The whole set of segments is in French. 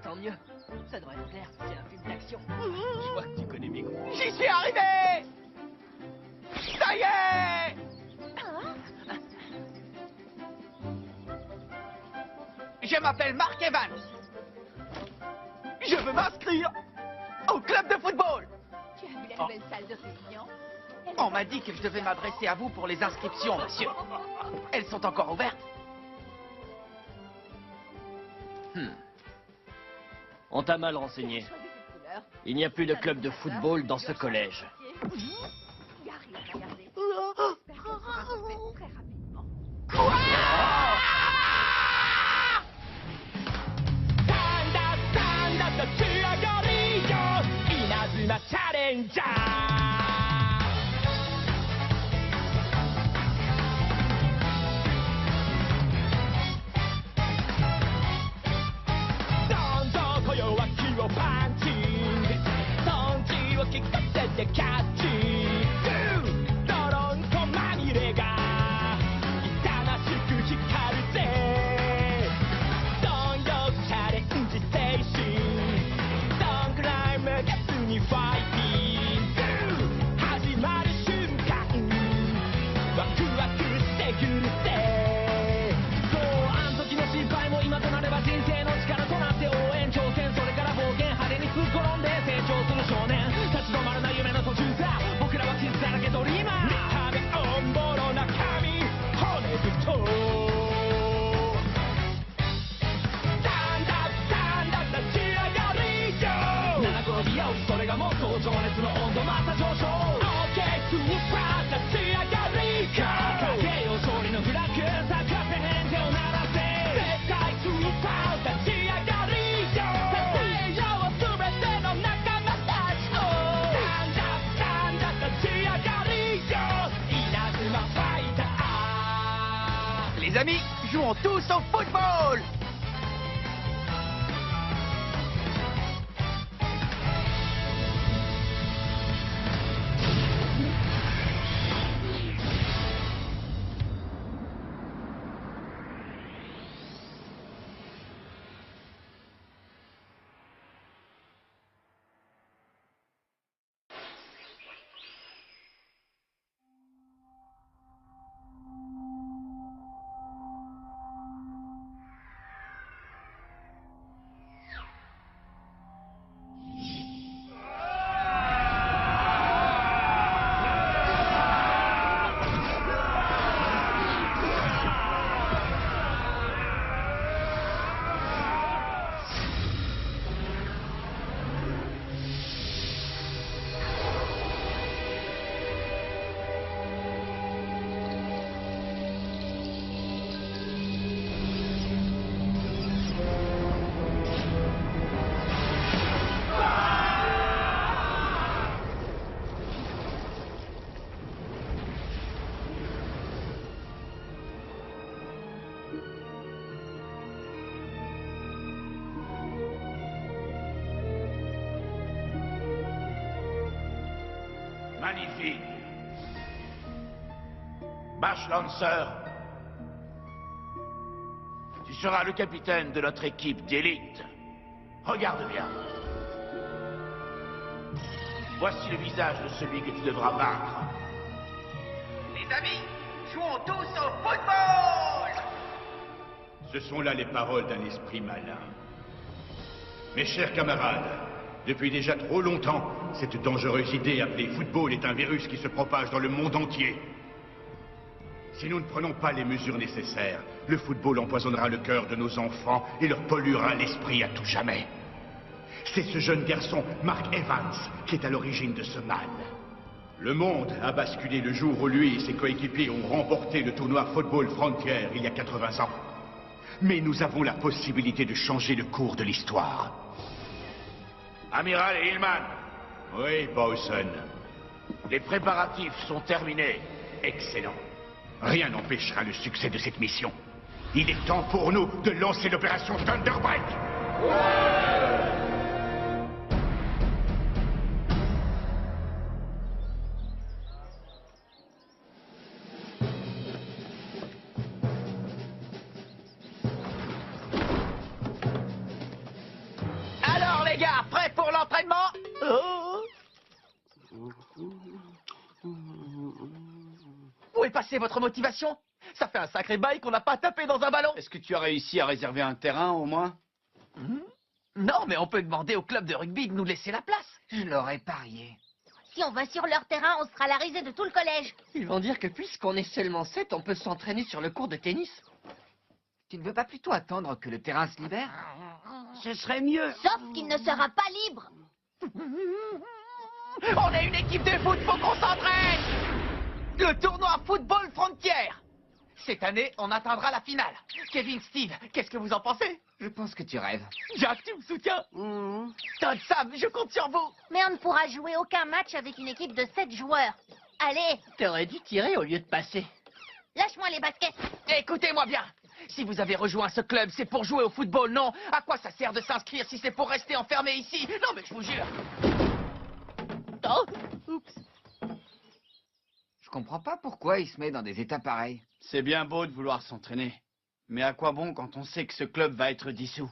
Tant mieux. Ça devrait te plaire, c'est un film d'action. Je vois que tu connais mes goûts. J'y suis arrivé! Ça y est! Je m'appelle Mark Evans. Je veux m'inscrire au club de football. Tu as vu la nouvelle salle de réunion? On m'a dit que je devais m'adresser à vous pour les inscriptions, monsieur. Elles sont encore ouvertes? On t'a mal renseigné. Il n'y a plus de club de football dans ce collège. Il y a rien à regarder. Personne sera fait très rapidement. Les amis, jouons tous au football! Magnifique. Bash Lancer, tu seras le capitaine de notre équipe d'élite. Regarde bien. Voici le visage de celui que tu devras vaincre. Les amis, jouons tous au football! Ce sont là les paroles d'un esprit malin. Mes chers camarades, depuis déjà trop longtemps, cette dangereuse idée appelée football est un virus qui se propage dans le monde entier. Si nous ne prenons pas les mesures nécessaires, le football empoisonnera le cœur de nos enfants et leur polluera l'esprit à tout jamais. C'est ce jeune garçon, Mark Evans, qui est à l'origine de ce mal. Le monde a basculé le jour où lui et ses coéquipiers ont remporté le tournoi Football Frontier il y a 80 ans. Mais nous avons la possibilité de changer le cours de l'histoire. Amiral Hillman. Oui, Bowson. Les préparatifs sont terminés. Excellent. Rien n'empêchera le succès de cette mission. Il est temps pour nous de lancer l'opération Thunderbreak. est passée votre motivation? Ça fait un sacré bail qu'on n'a pas tapé dans un ballon. Est-ce que tu as réussi à réserver un terrain au moins? Non, mais on peut demander au club de rugby de nous laisser la place. Je l'aurais parié. Si on va sur leur terrain, on sera la risée de tout le collège. Ils vont dire que puisqu'on est seulement 7, on peut s'entraîner sur le court de tennis. Tu ne veux pas plutôt attendre que le terrain se libère? Ce serait mieux. Sauf qu'il ne sera pas libre. On est une équipe de foot, faut qu'on s'entraîne. Le tournoi Football Frontier. Cette année, on atteindra la finale. Kevin, Steve, qu'est-ce que vous en pensez? Je pense que tu rêves. Jack, tu me soutiens? Todd, Sam, je compte sur vous. Mais on ne pourra jouer aucun match avec une équipe de 7 joueurs. Allez, T'aurais dû tirer au lieu de passer. lâche-moi les baskets. Écoutez-moi bien. Si vous avez rejoint ce club, c'est pour jouer au football, non? À quoi ça sert de s'inscrire si c'est pour rester enfermé ici? Non, mais je vous jure. Oh, oups. Je comprends pas pourquoi il se met dans des états pareils. C'est bien beau de vouloir s'entraîner. Mais à quoi bon quand on sait que ce club va être dissous?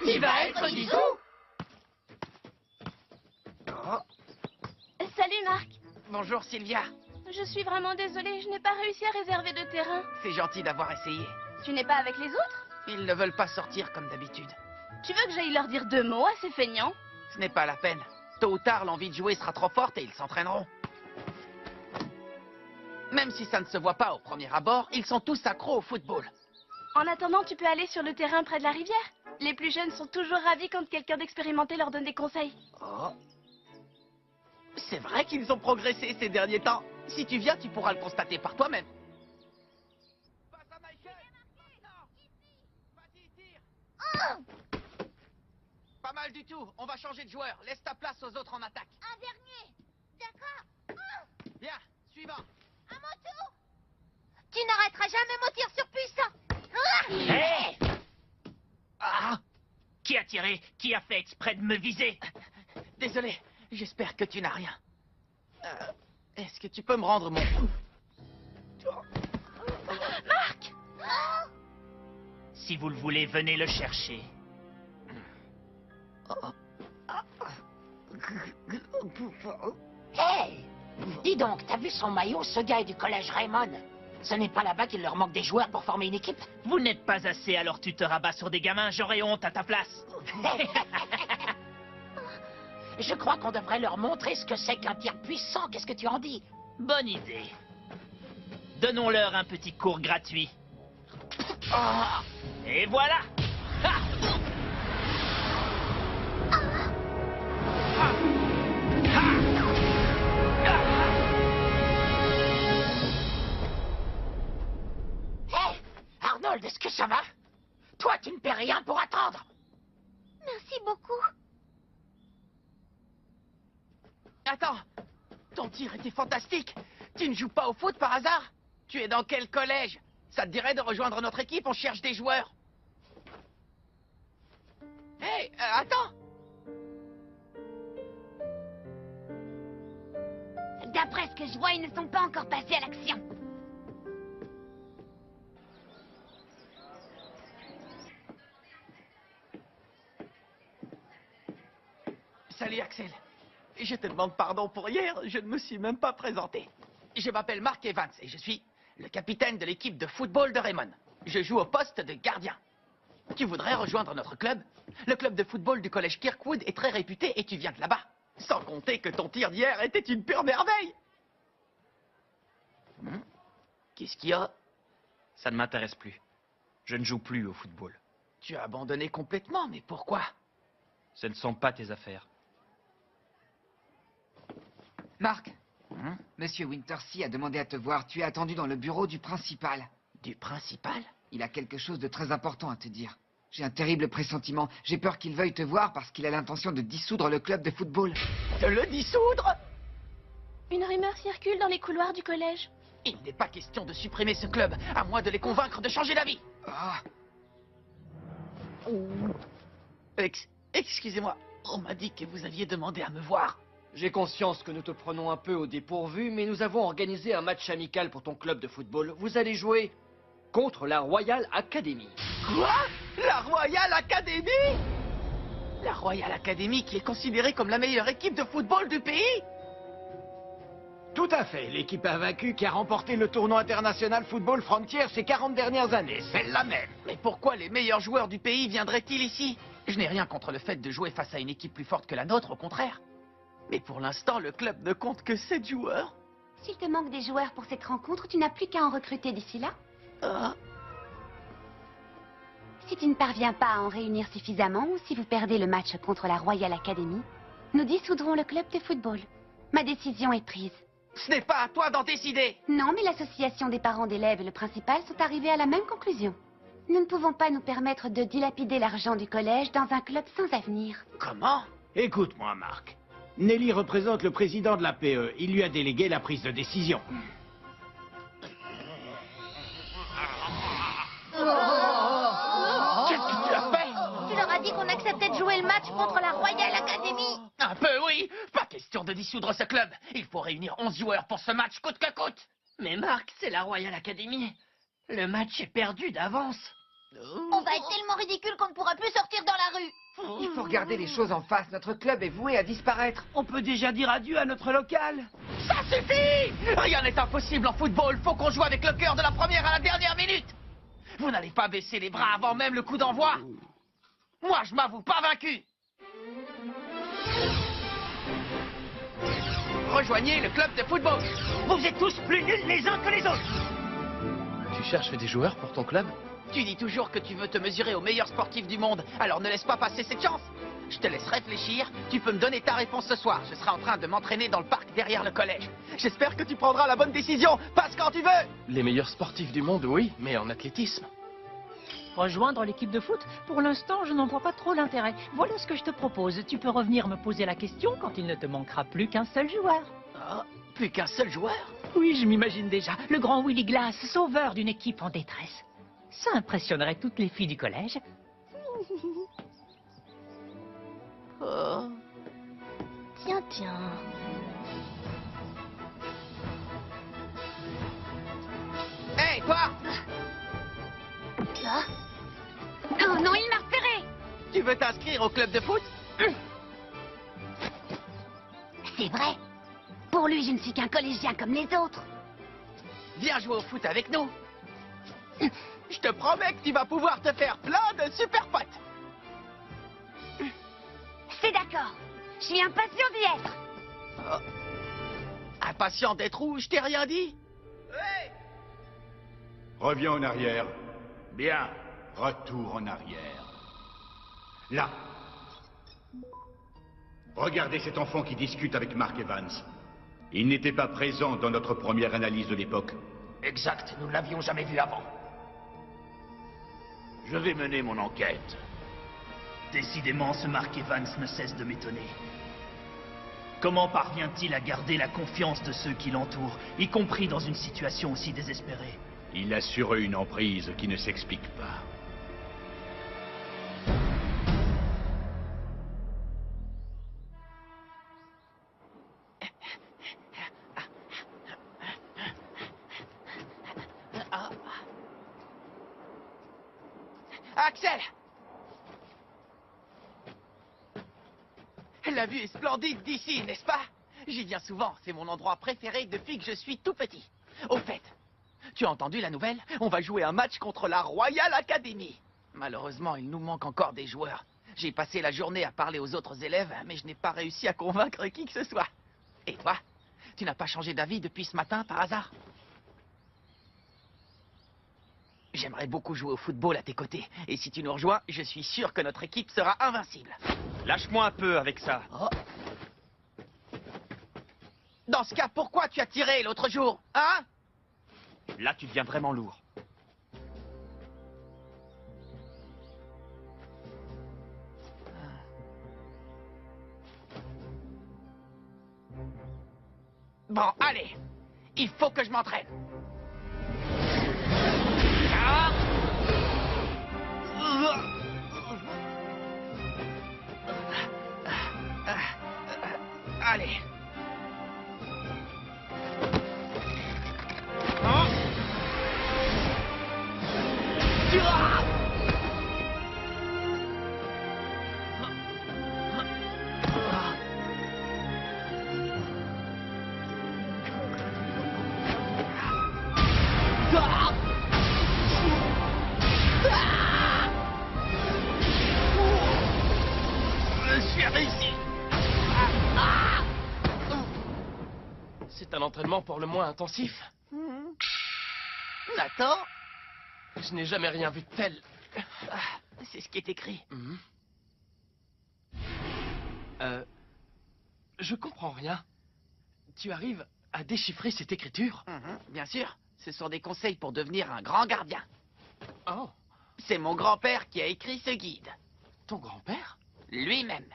Il va être dissous. Salut Marc. Bonjour Sylvia. Je suis vraiment désolée, je n'ai pas réussi à réserver de terrain. C'est gentil d'avoir essayé. Tu n'es pas avec les autres? Ils ne veulent pas sortir comme d'habitude. Tu veux que j'aille leur dire 2 mots à ces feignants? Ce n'est pas la peine. Tôt ou tard, l'envie de jouer sera trop forte et ils s'entraîneront. Même si ça ne se voit pas au premier abord, ils sont tous accros au football. En attendant, tu peux aller sur le terrain près de la rivière. Les plus jeunes sont toujours ravis quand quelqu'un d'expérimenté leur donne des conseils. Oh. C'est vrai qu'ils ont progressé ces derniers temps. Si tu viens, tu pourras le constater par toi-même. Passe à Michael. Non. Vas-y, tire. Pas mal du tout. On va changer de joueur. Laisse ta place aux autres en attaque. Un dernier. D'accord. Bien, suivant. À mon tour. Tu n'arrêteras jamais mon tir surpuissant. Hé! Ah! Qui a tiré? Qui a fait exprès de me viser? Désolé, j'espère que tu n'as rien. Est-ce que tu peux me rendre mon... Marc! Si vous le voulez, venez le chercher. Hey! Dis donc, t'as vu son maillot, ce gars est du collège Raymond. Ce n'est pas là-bas qu'il leur manque des joueurs pour former une équipe. Vous n'êtes pas assez, alors tu te rabats sur des gamins, j'aurais honte à ta place. Je crois qu'on devrait leur montrer ce que c'est qu'un tir puissant. Qu'est-ce que tu en dis? Bonne idée. Donnons-leur un petit cours gratuit. Et voilà! Ha! Hey! Arnold, est-ce que ça va? Toi, tu ne paies rien pour attendre. Merci beaucoup. Attends, ton tir était fantastique. Tu ne joues pas au foot par hasard? Tu es dans quel collège? Ça te dirait de rejoindre notre équipe? On cherche des joueurs. Hé, attends. D'après ce que je vois, ils ne sont pas encore passés à l'action. Salut Axel. Je te demande pardon pour hier, je ne me suis même pas présenté. Je m'appelle Mark Evans et je suis le capitaine de l'équipe de football de Raymond. Je joue au poste de gardien. Tu voudrais rejoindre notre club? Le club de football du collège Kirkwood est très réputé et tu viens de là-bas. Sans compter que ton tir d'hier était une pure merveille. Qu'est-ce qu'il y a? Ça ne m'intéresse plus. Je ne joue plus au football. Tu as abandonné complètement, mais pourquoi? Ce ne sont pas tes affaires. Marc, Monsieur Wintersea a demandé à te voir. Tu es attendu dans le bureau du principal. Du principal? Il a quelque chose de très important à te dire. J'ai un terrible pressentiment. J'ai peur qu'il veuille te voir parce qu'il a l'intention de dissoudre le club de football. De le dissoudre? Une rumeur circule dans les couloirs du collège. Il n'est pas question de supprimer ce club, à moins de les convaincre de changer d'avis. Ah, Excusez-moi, on m'a dit que vous aviez demandé à me voir. J'ai conscience que nous te prenons un peu au dépourvu, mais nous avons organisé un match amical pour ton club de football. Vous allez jouer contre la Royal Academy. Quoi? La Royal Academy? La Royal Academy qui est considérée comme la meilleure équipe de football du pays? Tout à fait. L'équipe invaincue qui a remporté le tournoi international Football Frontier ces 40 dernières années. Celle-là même. Mais pourquoi les meilleurs joueurs du pays viendraient-ils ici? Je n'ai rien contre le fait de jouer face à une équipe plus forte que la nôtre, au contraire. Mais pour l'instant, le club ne compte que 7 joueurs. S'il te manque des joueurs pour cette rencontre, tu n'as plus qu'à en recruter d'ici là. Ah. Si tu ne parviens pas à en réunir suffisamment, ou si vous perdez le match contre la Royal Academy, nous dissoudrons le club de football. Ma décision est prise. Ce n'est pas à toi d'en décider. Non, mais l'association des parents d'élèves et le principal sont arrivés à la même conclusion. Nous ne pouvons pas nous permettre de dilapider l'argent du collège dans un club sans avenir. Comment? Écoute-moi, Marc. Nelly représente le président de la PE. Il lui a délégué la prise de décision. Qu'est-ce que tu as fait? Tu leur as dit qu'on acceptait de jouer le match contre la Royal Academy. Un peu, oui. Pas question de dissoudre ce club. Il faut réunir 11 joueurs pour ce match, coûte que coûte. Mais Marc, c'est la Royal Academy. Le match est perdu d'avance. On va être tellement ridicule qu'on ne pourra plus sortir dans la rue. Il faut regarder les choses en face. Notre club est voué à disparaître. On peut déjà dire adieu à notre local. Ça suffit! Rien n'est impossible en football. Faut qu'on joue avec le cœur de la première à la dernière minute. Vous n'allez pas baisser les bras avant même le coup d'envoi. Moi, je m'avoue pas vaincu. Rejoignez le club de football. Vous êtes tous plus nuls les uns que les autres. Tu cherches des joueurs pour ton club? Tu dis toujours que tu veux te mesurer aux meilleurs sportifs du monde, alors ne laisse pas passer cette chance. Je te laisse réfléchir, tu peux me donner ta réponse ce soir. Je serai en train de m'entraîner dans le parc derrière le collège. J'espère que tu prendras la bonne décision. Passe quand tu veux. Les meilleurs sportifs du monde, oui, mais en athlétisme. Rejoindre l'équipe de foot? Pour l'instant, je n'en vois pas trop l'intérêt. Voilà ce que je te propose. Tu peux revenir me poser la question quand il ne te manquera plus qu'un seul joueur. Ah, plus qu'un seul joueur? Oui, je m'imagine déjà. Le grand Willy Glass, sauveur d'une équipe en détresse. Ça impressionnerait toutes les filles du collège. Oh. Tiens, tiens. Hey, toi! Quoi? Oh non, il m'a repéré. Tu veux t'inscrire au club de foot? C'est vrai. Pour lui, je ne suis qu'un collégien comme les autres. Viens jouer au foot avec nous. Je te promets que tu vas pouvoir te faire plein de super potes. C'est d'accord. Je suis impatient d'y être. Oh. Impatient d'être où? Je t'ai rien dit. Hey! Reviens en arrière. Bien. Retour en arrière. Là. Regardez cet enfant qui discute avec Mark Evans. Il n'était pas présent dans notre première analyse de l'époque. Exact, nous ne l'avions jamais vu avant. Je vais mener mon enquête. Décidément, ce Mark Evans ne cesse de m'étonner. Comment parvient-il à garder la confiance de ceux qui l'entourent, y compris dans une situation aussi désespérée? Il a sur eux une emprise qui ne s'explique pas. Axel! La vue est splendide d'ici, n'est-ce pas? J'y viens souvent, c'est mon endroit préféré depuis que je suis tout petit. Au fait, tu as entendu la nouvelle? On va jouer un match contre la Royal Academy. Malheureusement, il nous manque encore des joueurs. J'ai passé la journée à parler aux autres élèves, mais je n'ai pas réussi à convaincre qui que ce soit. Et toi? Tu n'as pas changé d'avis depuis ce matin, par hasard? J'aimerais beaucoup jouer au football à tes côtés. Et si tu nous rejoins, je suis sûr que notre équipe sera invincible. Lâche-moi un peu avec ça. Oh. Dans ce cas, pourquoi tu as tiré l'autre jour? Hein? Là, tu deviens vraiment lourd. Bon, allez. Il faut que je m'entraîne. Allez. C'est un entraînement pour le moins intensif. Nathan, Je n'ai jamais rien vu de tel. c'est ce qui est écrit. Je comprends rien. Tu arrives à déchiffrer cette écriture? Bien sûr, ce sont des conseils pour devenir un grand gardien. Oh. C'est mon grand-père qui a écrit ce guide. Ton grand-père? Lui-même.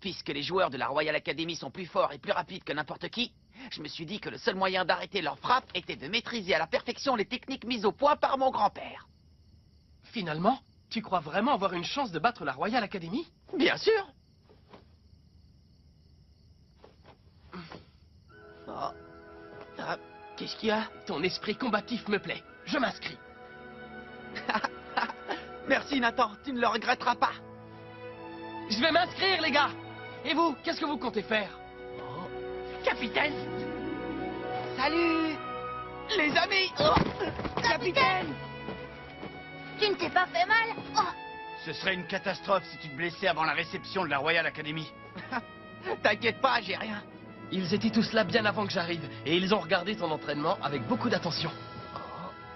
Puisque les joueurs de la Royal Academy sont plus forts et plus rapides que n'importe qui, je me suis dit que le seul moyen d'arrêter leur frappe était de maîtriser à la perfection les techniques mises au point par mon grand-père. Finalement, tu crois vraiment avoir une chance de battre la Royal Academy? Bien sûr. Qu'est-ce qu'il y a? Ton esprit combatif me plaît. Je m'inscris. Merci Nathan, tu ne le regretteras pas. Je vais m'inscrire, les gars. Et vous, qu'est-ce que vous comptez faire? Capitaine! Salut les amis. Capitaine! Tu ne t'es pas fait mal? Ce serait une catastrophe si tu te blessais avant la réception de la Royal Academy. T'inquiète pas, j'ai rien. Ils étaient tous là bien avant que j'arrive, et ils ont regardé ton entraînement avec beaucoup d'attention.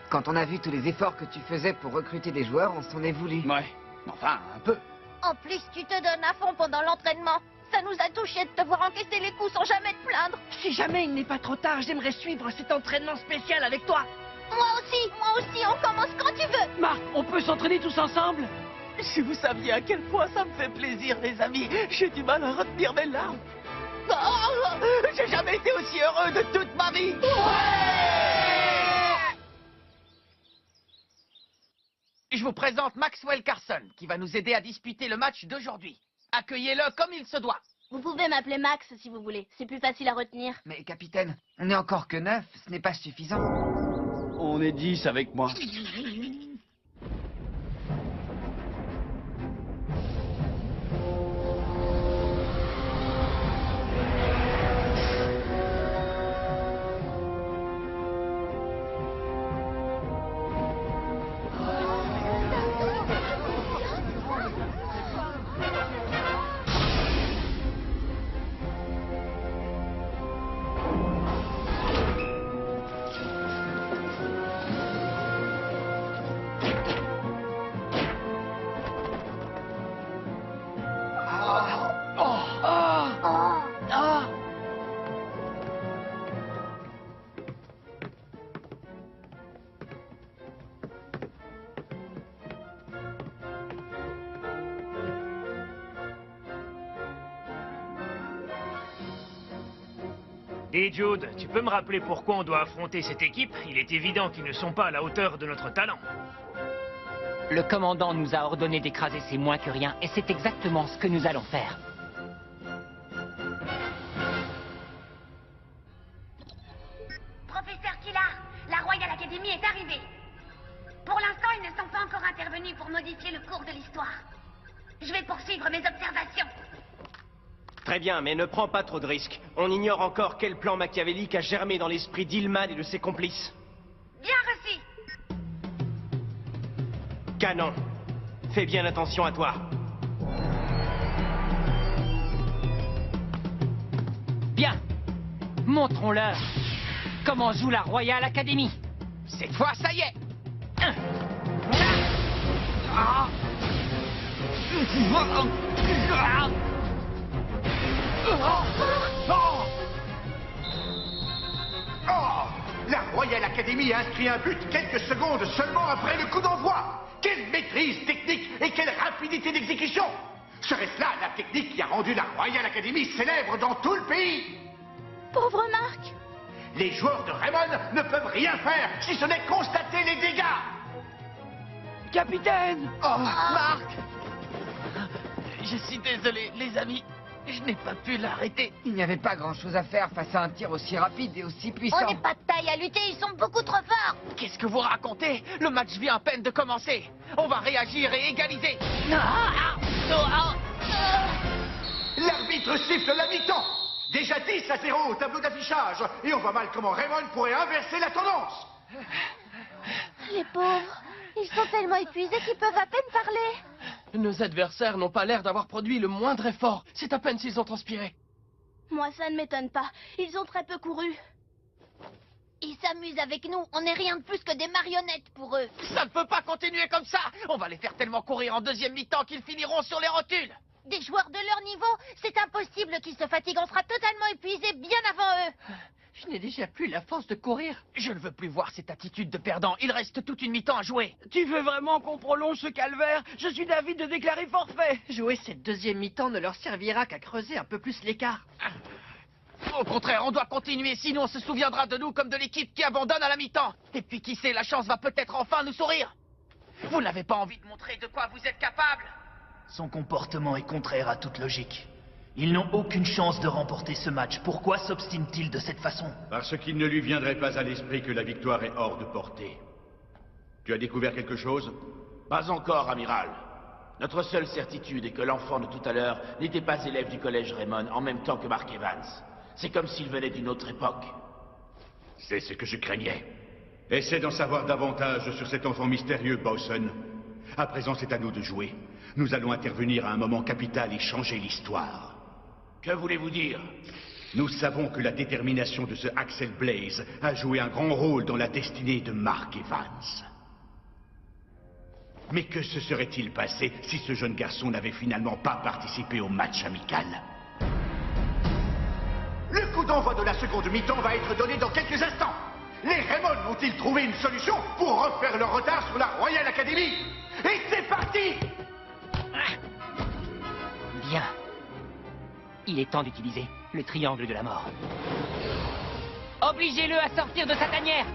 Quand on a vu tous les efforts que tu faisais pour recruter des joueurs, on s'en est voulu. Ouais, enfin, un peu. En plus, tu te donnes à fond pendant l'entraînement. Ça nous a touchés de te voir encaisser les coups sans jamais te plaindre. Si jamais il n'est pas trop tard, j'aimerais suivre cet entraînement spécial avec toi. Moi aussi, on commence quand tu veux. Marc, on peut s'entraîner tous ensemble? Si vous saviez à quel point ça me fait plaisir, les amis, j'ai du mal à retenir mes larmes. J'ai jamais été aussi heureux de toute ma vie. Je vous présente Maxwell Carson, qui va nous aider à disputer le match d'aujourd'hui. Accueillez-le comme il se doit. Vous pouvez m'appeler Max si vous voulez. C'est plus facile à retenir. Mais capitaine, on n'est encore que 9, ce n'est pas suffisant. On est 10 avec moi. Et Jude, tu peux me rappeler pourquoi on doit affronter cette équipe? Il est évident qu'ils ne sont pas à la hauteur de notre talent. Le commandant nous a ordonné d'écraser ces moins que rien, et c'est exactement ce que nous allons faire. Professeur Killard, la Royal Academy est arrivée. Pour l'instant, ils ne sont pas encore intervenus pour modifier le cours de l'histoire. Je vais poursuivre mes observations. Très bien, mais ne prends pas trop de risques. On ignore encore quel plan machiavélique a germé dans l'esprit d'Hillman et de ses complices. Bien reçu. Canon, fais bien attention à toi. Bien, montrons-leur comment joue la Royal Academy. Cette fois, ça y est. La Royal Academy a inscrit un but quelques secondes seulement après le coup d'envoi. Quelle maîtrise technique et quelle rapidité d'exécution! Serait-ce là la technique qui a rendu la Royal Academy célèbre dans tout le pays? Pauvre Marc! Les joueurs de Raymond ne peuvent rien faire si ce n'est constater les dégâts! Capitaine! Oh, Marc! Je suis désolé, les amis. Je n'ai pas pu l'arrêter. Il n'y avait pas grand-chose à faire face à un tir aussi rapide et aussi puissant. On n'est pas de taille à lutter, ils sont beaucoup trop forts. Qu'est-ce que vous racontez? Le match vient à peine de commencer. On va réagir et égaliser. L'arbitre siffle la mi-temps. Déjà 10-0 au tableau d'affichage. Et on voit mal comment Raymond pourrait inverser la tendance. Les pauvres, ils sont tellement épuisés qu'ils peuvent à peine parler. Nos adversaires n'ont pas l'air d'avoir produit le moindre effort. C'est à peine s'ils ont transpiré. Moi, ça ne m'étonne pas. Ils ont très peu couru. Ils s'amusent avec nous. On n'est rien de plus que des marionnettes pour eux. Ça ne peut pas continuer comme ça. On va les faire tellement courir en deuxième mi-temps qu'ils finiront sur les rotules. Des joueurs de leur niveau, c'est impossible qu'ils se fatiguent. On sera totalement épuisés bien avant eux. Je n'ai déjà plus la force de courir. Je ne veux plus voir cette attitude de perdant. Il reste toute une mi-temps à jouer. Tu veux vraiment qu'on prolonge ce calvaire? Je suis d'avis de déclarer forfait. Jouer cette deuxième mi-temps ne leur servira qu'à creuser un peu plus l'écart. Au contraire, on doit continuer, sinon on se souviendra de nous comme de l'équipe qui abandonne à la mi-temps. Et puis qui sait, la chance va peut-être enfin nous sourire. Vous n'avez pas envie de montrer de quoi vous êtes capable? Son comportement est contraire à toute logique. Ils n'ont aucune chance de remporter ce match. Pourquoi s'obstine-t-il de cette façon? Parce qu'il ne lui viendrait pas à l'esprit que la victoire est hors de portée. Tu as découvert quelque chose? Pas encore, amiral. Notre seule certitude est que l'enfant de tout à l'heure n'était pas élève du collège Raymond en même temps que Mark Evans. C'est comme s'il venait d'une autre époque. C'est ce que je craignais. Essaie d'en savoir davantage sur cet enfant mystérieux, Bowson. À présent, c'est à nous de jouer. Nous allons intervenir à un moment capital et changer l'histoire. Que voulez-vous dire? Nous savons que la détermination de ce Axel Blaze a joué un grand rôle dans la destinée de Mark Evans. Mais que se serait-il passé si ce jeune garçon n'avait finalement pas participé au match amical? Le coup d'envoi de la seconde mi-temps va être donné dans quelques instants. Les Raymond ont-ils trouvé une solution pour refaire leur retard sur la Royal Academy? Et c'est parti! Bien. Il est temps d'utiliser le triangle de la mort. Obligez-le à sortir de sa tanière.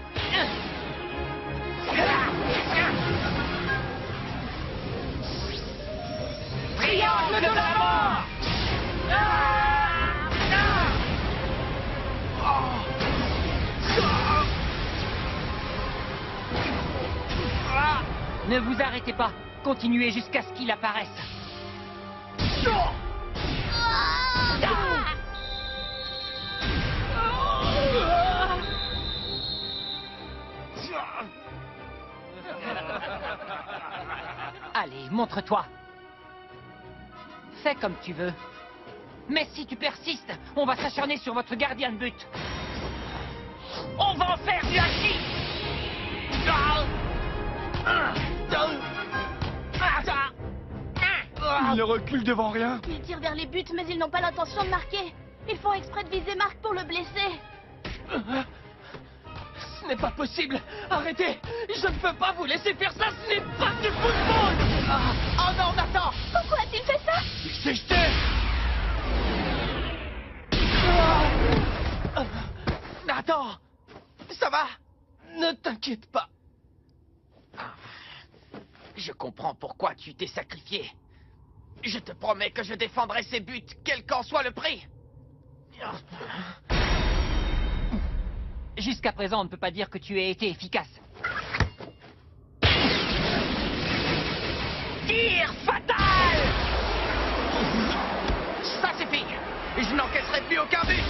Triangle de la mort! Ne vous arrêtez pas. Continuez jusqu'à ce qu'il apparaisse. Allez, montre-toi. Fais comme tu veux. Mais si tu persistes, on va s'acharner sur votre gardien de but. On va en faire du hachis. Il ne recule devant rien. Ils tirent vers les buts, mais ils n'ont pas l'intention de marquer. Ils font exprès de viser Marc pour le blesser. Ce n'est pas possible. Arrêtez. Je ne peux pas vous laisser faire ça. Ce n'est pas du football. Oh non, Nathan. Pourquoi a-t-il fait ça? Il s'est jeté. Nathan, ça va? Ne t'inquiète pas. Je comprends pourquoi tu t'es sacrifié. Je te promets que je défendrai ces buts, quel qu'en soit le prix. Jusqu'à présent, on ne peut pas dire que tu aies été efficace. Tir fatal! Ça suffit. Je n'encaisserai plus aucun but.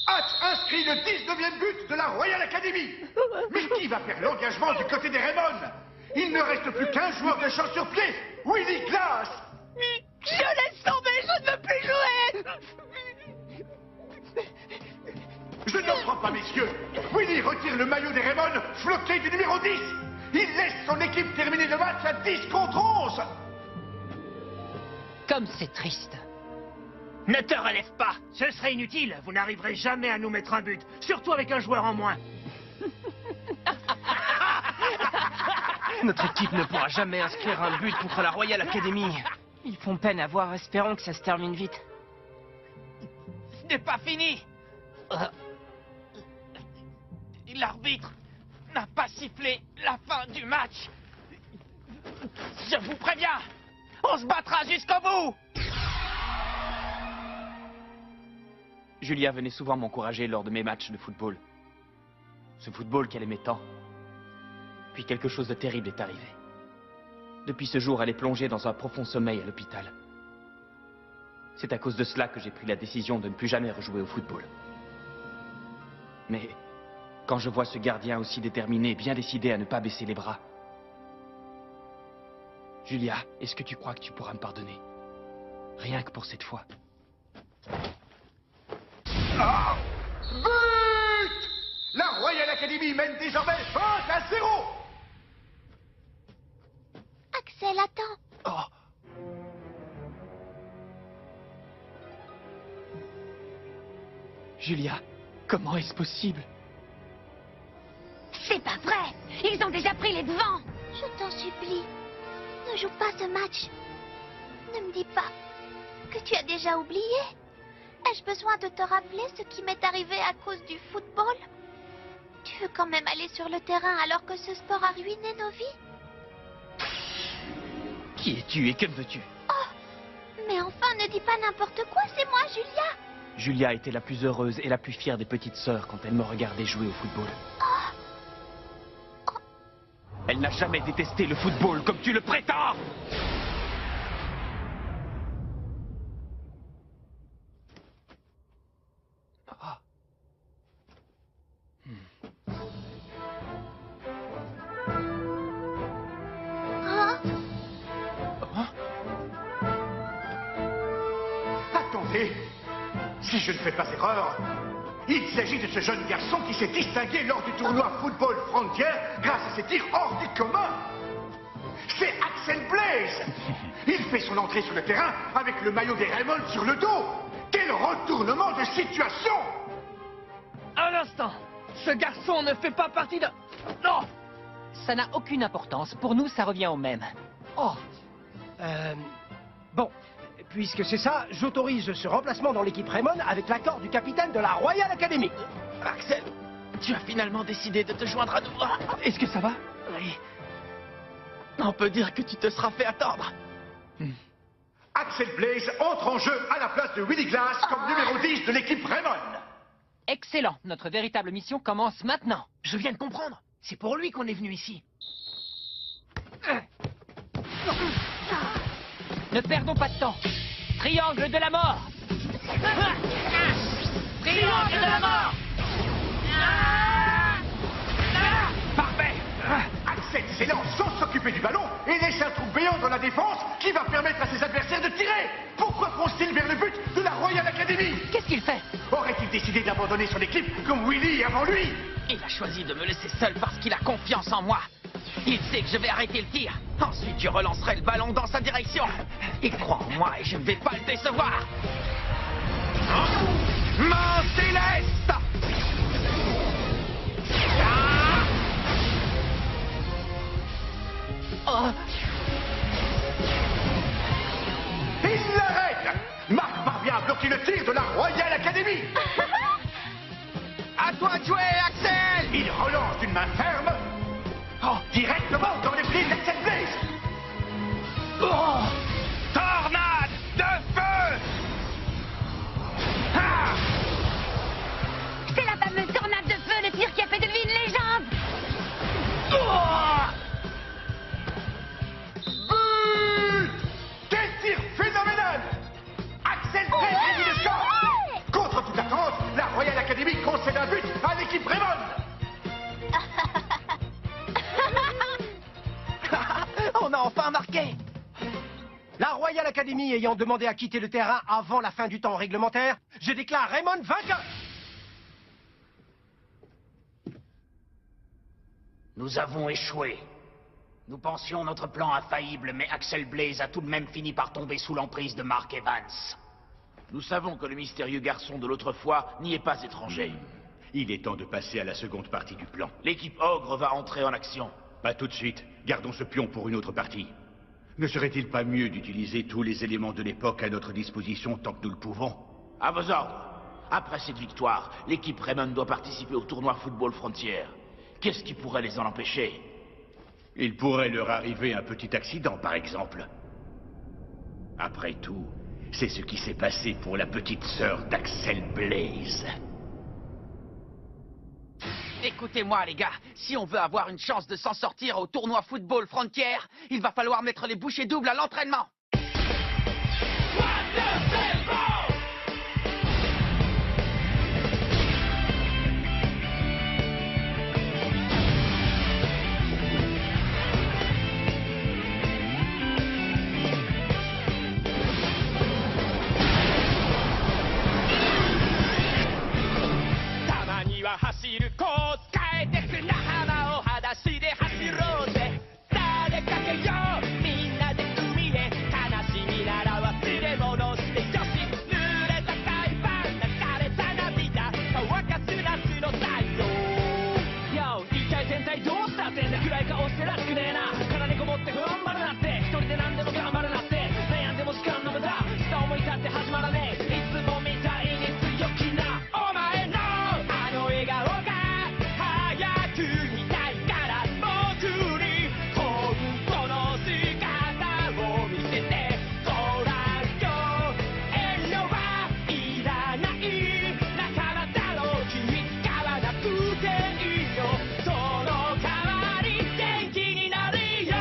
Hatch inscrit le 19e but de la Royal Academy. Mais qui va faire l'engagement du côté des Raymond? Il ne reste plus qu'un joueur de champ sur pied, Willy Glass. Je laisse tomber, je ne veux plus jouer. Je ne crois pas, messieurs. Willy retire le maillot des Raymond, floqué du numéro 10. Il laisse son équipe terminer le match à 10 contre 11. Comme c'est triste. Ne te relève pas, ce serait inutile. Vous n'arriverez jamais à nous mettre un but, surtout avec un joueur en moins. Notre équipe ne pourra jamais inscrire un but contre la Royal Academy. Ils font peine à voir, espérons que ça se termine vite. Ce n'est pas fini. L'arbitre n'a pas sifflé la fin du match. Je vous préviens, on se battra jusqu'au bout. Julia venait souvent m'encourager lors de mes matchs de football. Ce football qu'elle aimait tant. Puis quelque chose de terrible est arrivé. Depuis ce jour, elle est plongée dans un profond sommeil à l'hôpital. C'est à cause de cela que j'ai pris la décision de ne plus jamais rejouer au football. Mais Quand je vois ce gardien aussi déterminé, bien décidé à ne pas baisser les bras. Julia, est-ce que tu crois que tu pourras me pardonner? Rien que pour cette fois. Ah! But! La Royal Academy mène désormais 1-0! Axel, attends. Oh. Julia, comment est-ce possible? C'est pas vrai! Ils ont déjà pris les devants! Je t'en supplie, ne joue pas ce match. Ne me dis pas que tu as déjà oublié. Ai-je besoin de te rappeler ce qui m'est arrivé à cause du football? Tu veux quand même aller sur le terrain alors que ce sport a ruiné nos vies? Qui es-tu et que veux-tu? Oh, mais enfin, ne dis pas n'importe quoi, c'est moi, Julia. Julia était la plus heureuse et la plus fière des petites sœurs quand elle me regardait jouer au football. Elle n'a jamais détesté le football comme tu le prétends! Attendez, si je ne fais pas erreur, il s'agit de ce jeune garçon qui s'est distingué lors du tournoi Football Frontier grâce à ses tirs hors du commun. C'est Axel Blaze. Il fait son entrée sur le terrain avec le maillot des Raymond sur le dos. Quel retournement de situation! Un instant! Ce garçon ne fait pas partie de... Non! Ça n'a aucune importance. Pour nous, ça revient au même. Oh. Bon, puisque c'est ça, j'autorise ce remplacement dans l'équipe Raymond avec l'accord du capitaine de la Royal Academy. Axel, tu as finalement décidé de te joindre à nous. Est-ce que ça va? Oui. On peut dire que tu te seras fait attendre. Axel Blaze entre en jeu à la place de Willie Glass comme numéro 10 de l'équipe Raymond. Excellent. Notre véritable mission commence maintenant. Je viens de comprendre. C'est pour lui qu'on est venu ici. Ne perdons pas de temps. Triangle de la mort. Triangle de la mort. Parfait. Axel s'élance sans s'occuper du ballon et laisse un trou béant dans la défense qui va permettre à ses adversaires de tirer. Pourquoi fonce-t-il vers le but de la Royal Academy? Qu'est-ce qu'il fait? Aurait-il décidé d'abandonner son équipe comme Willy avant lui? Il a choisi de me laisser seul parce qu'il a confiance en moi. Il sait que je vais arrêter le tir. Ensuite, je relancerai le ballon dans sa direction. Il croit en moi et je ne vais pas le décevoir. Main céleste! Oh. Il l'arrête! Marc parvient à bloquer le tir de la Royal Academy. À toi de jouer, Axel! Il relance d'une main ferme. Oh, directement dans les pieds d'Axel Blaze. Oh. Tornade de feu! Ah. C'est la fameuse tornade de feu, le tir qui a fait de lui une légende. But! Quel tir phénoménal! Axel Blaze réduit le score. Contre toute attente, la Royal Academy concède un but à l'équipe Raymond. On a enfin marqué! La Royal Academy ayant demandé à quitter le terrain avant la fin du temps réglementaire, je déclare Raymond vainqueur. Nous avons échoué. Nous pensions notre plan infaillible, mais Axel Blaze a tout de même fini par tomber sous l'emprise de Mark Evans. Nous savons que le mystérieux garçon de l'autre fois n'y est pas étranger. Il est temps de passer à la seconde partie du plan. L'équipe Ogre va entrer en action. Pas tout de suite. Gardons ce pion pour une autre partie. Ne serait-il pas mieux d'utiliser tous les éléments de l'époque à notre disposition tant que nous le pouvons? À vos ordres. Après cette victoire, l'équipe Raymond doit participer au tournoi Football Frontier. Qu'est-ce qui pourrait les en empêcher? Il pourrait leur arriver un petit accident, par exemple. Après tout, c'est ce qui s'est passé pour la petite sœur d'Axel Blaze. Écoutez-moi, les gars, si on veut avoir une chance de s'en sortir au tournoi Football Frontier, il va falloir mettre les bouchées doubles à l'entraînement. 前全体どうしたってんだ暗い顔してらしくねえな殻にこもって不安張るなって一人で何でも頑張るなって悩んでも時間の無駄下を向いたって始まらねえいつもみたいに強気なお前のあの笑顔が早く見たいから僕に本当の姿を見せてごらんよ遠慮はいらない仲間だろう気使わなくていいよその代わり元気になるよ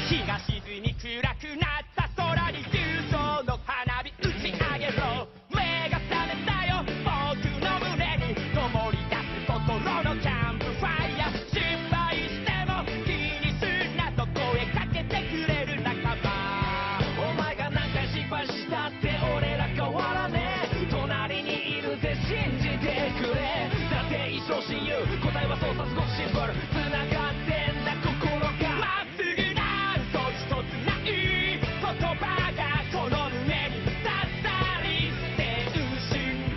日が沈み暗くなった空に重曹の花火打ち上げろ目が覚めたよ僕の胸に灯り出す心のキャンプファイヤー失敗しても気にすんなと声かけてくれる仲間お前が何回失敗したって俺ら変わらねえ隣にいるぜ信じてくれだって一生親友答えはそうさすごくシンプル繋がってんだ心がまっすぐな嘘一つない言葉がこの胸に刺さり天心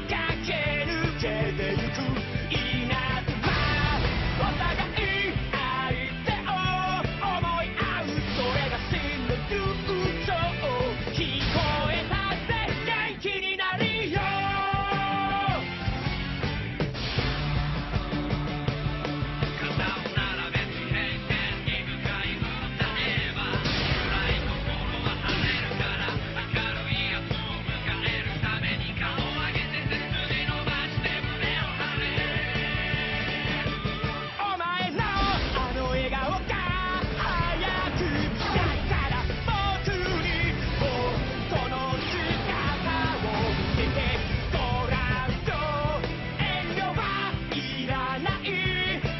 駆け抜けてゆく稲妻お互い相手を思い合うそれが真の友情聞こえたぜ元気になるよお前のあの笑顔が早く見たいから僕に本当の姿を見せてごらんよ遠慮はいらない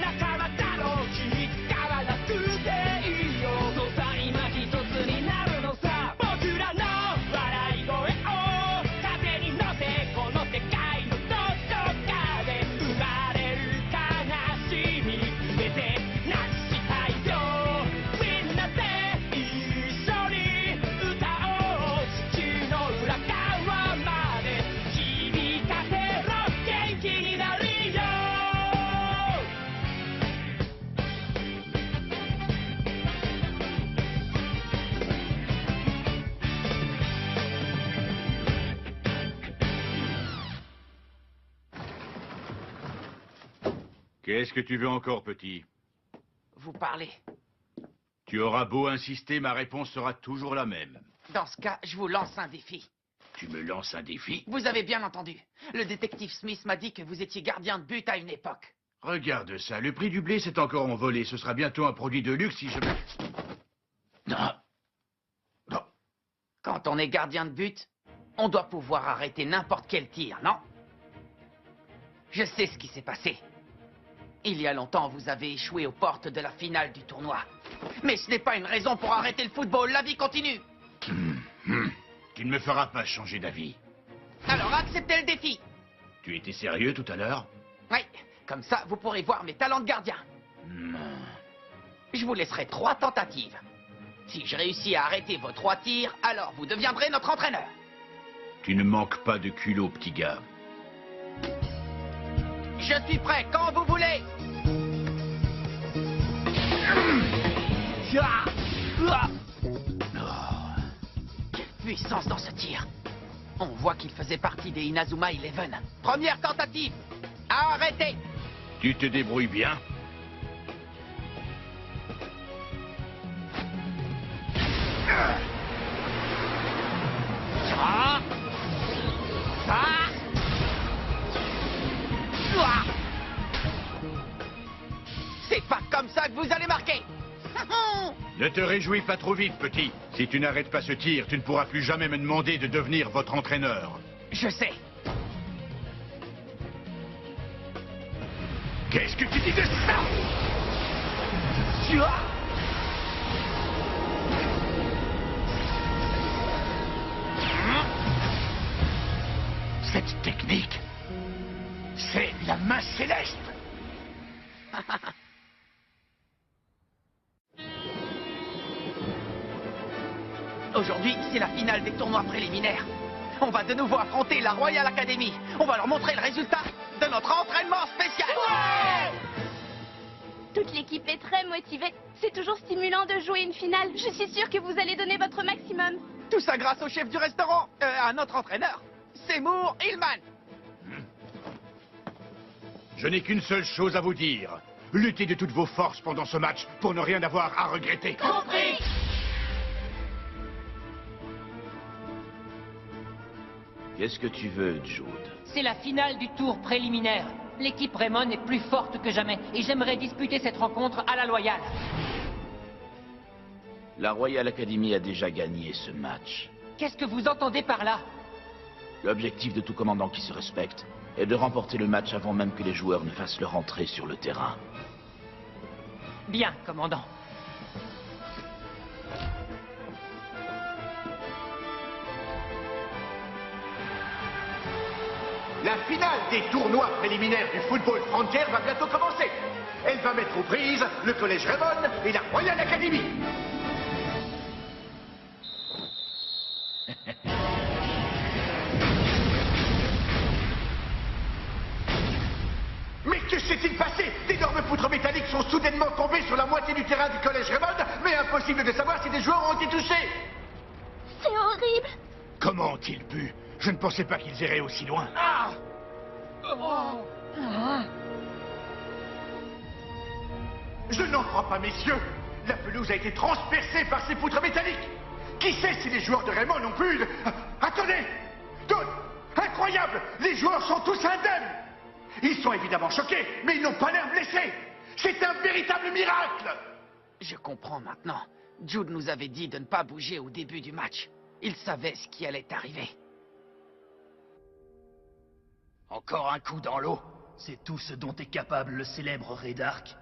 仲間だろう気使わなくていいよそうさ今一つになるのさ僕らの笑い声を風に乗せこの世界のどこかで生まれる悲しみ全てなくしたいよみんなで一緒に歌おう地球の裏側まで響かせろ元気になるよQu'est-ce que tu veux encore, petit? Vous parlez. Tu auras beau insister, ma réponse sera toujours la même. Dans ce cas, je vous lance un défi. Tu me lances un défi? Vous avez bien entendu. Le détective Smith m'a dit que vous étiez gardien de but à une époque. Regarde ça, le prix du blé s'est encore envolé. Ce sera bientôt un produit de luxe si je... Non. Quand on est gardien de but, on doit pouvoir arrêter n'importe quel tir, non? Je sais ce qui s'est passé. Il y a longtemps, vous avez échoué aux portes de la finale du tournoi. Mais ce n'est pas une raison pour arrêter le football. La vie continue. Tu ne me feras pas changer d'avis. Alors acceptez le défi. Tu étais sérieux tout à l'heure? Oui, comme ça, vous pourrez voir mes talents de gardien. Je vous laisserai 3 tentatives. Si je réussis à arrêter vos 3 tirs, alors vous deviendrez notre entraîneur. Tu ne manques pas de culot, petit gars. Je suis prêt quand vous voulez. Quelle puissance dans ce tir. On voit qu'il faisait partie des Inazuma Eleven. Première tentative. Arrêtez. Tu te débrouilles bien? C'est pas comme ça que vous allez marquer. Ne te réjouis pas trop vite, petit. Si tu n'arrêtes pas ce tir, tu ne pourras plus jamais me demander de devenir votre entraîneur. Je sais. Qu'est-ce que tu dis de ça? Cette technique, c'est la main céleste. Aujourd'hui, c'est la finale des tournois préliminaires. On va de nouveau affronter la Royal Academy. On va leur montrer le résultat de notre entraînement spécial. Toute l'équipe est très motivée. C'est toujours stimulant de jouer une finale. Je suis sûre que vous allez donner votre maximum. Tout ça grâce au chef du restaurant, à notre entraîneur, Seymour Hillman. Je n'ai qu'une seule chose à vous dire. Luttez de toutes vos forces pendant ce match pour ne rien avoir à regretter. Compris. Qu'est-ce que tu veux, Jude? C'est la finale du tour préliminaire. L'équipe Raymond est plus forte que jamais et j'aimerais disputer cette rencontre à la loyale. La Royal Academy a déjà gagné ce match. Qu'est-ce que vous entendez par là? L'objectif de tout commandant qui se respecte est de remporter le match avant même que les joueurs ne fassent leur entrée sur le terrain. Bien, commandant. La finale des tournois préliminaires du football frontière va bientôt commencer. Elle va mettre aux prises le Collège Raymond et la Royal Academy. Mais que s'est-il passé? D'énormes poutres métalliques sont soudainement tombées sur la moitié du terrain du Collège Raymond, mais impossible de savoir si des joueurs ont été touchés. C'est horrible. Comment ont-ils pu? Je ne pensais pas qu'ils iraient aussi loin. Je n'en crois pas, messieurs. La pelouse a été transpercée par ces poutres métalliques. Qui sait si les joueurs de Raymond n'ont plus de... Attendez! Incroyable! Les joueurs sont tous indemnes! Ils sont évidemment choqués, mais ils n'ont pas l'air blessés! C'est un véritable miracle! Je comprends maintenant. Jude nous avait dit de ne pas bouger au début du match. Il savait ce qui allait arriver. Encore un coup dans l'eau. C'est tout ce dont est capable le célèbre Ray Dark.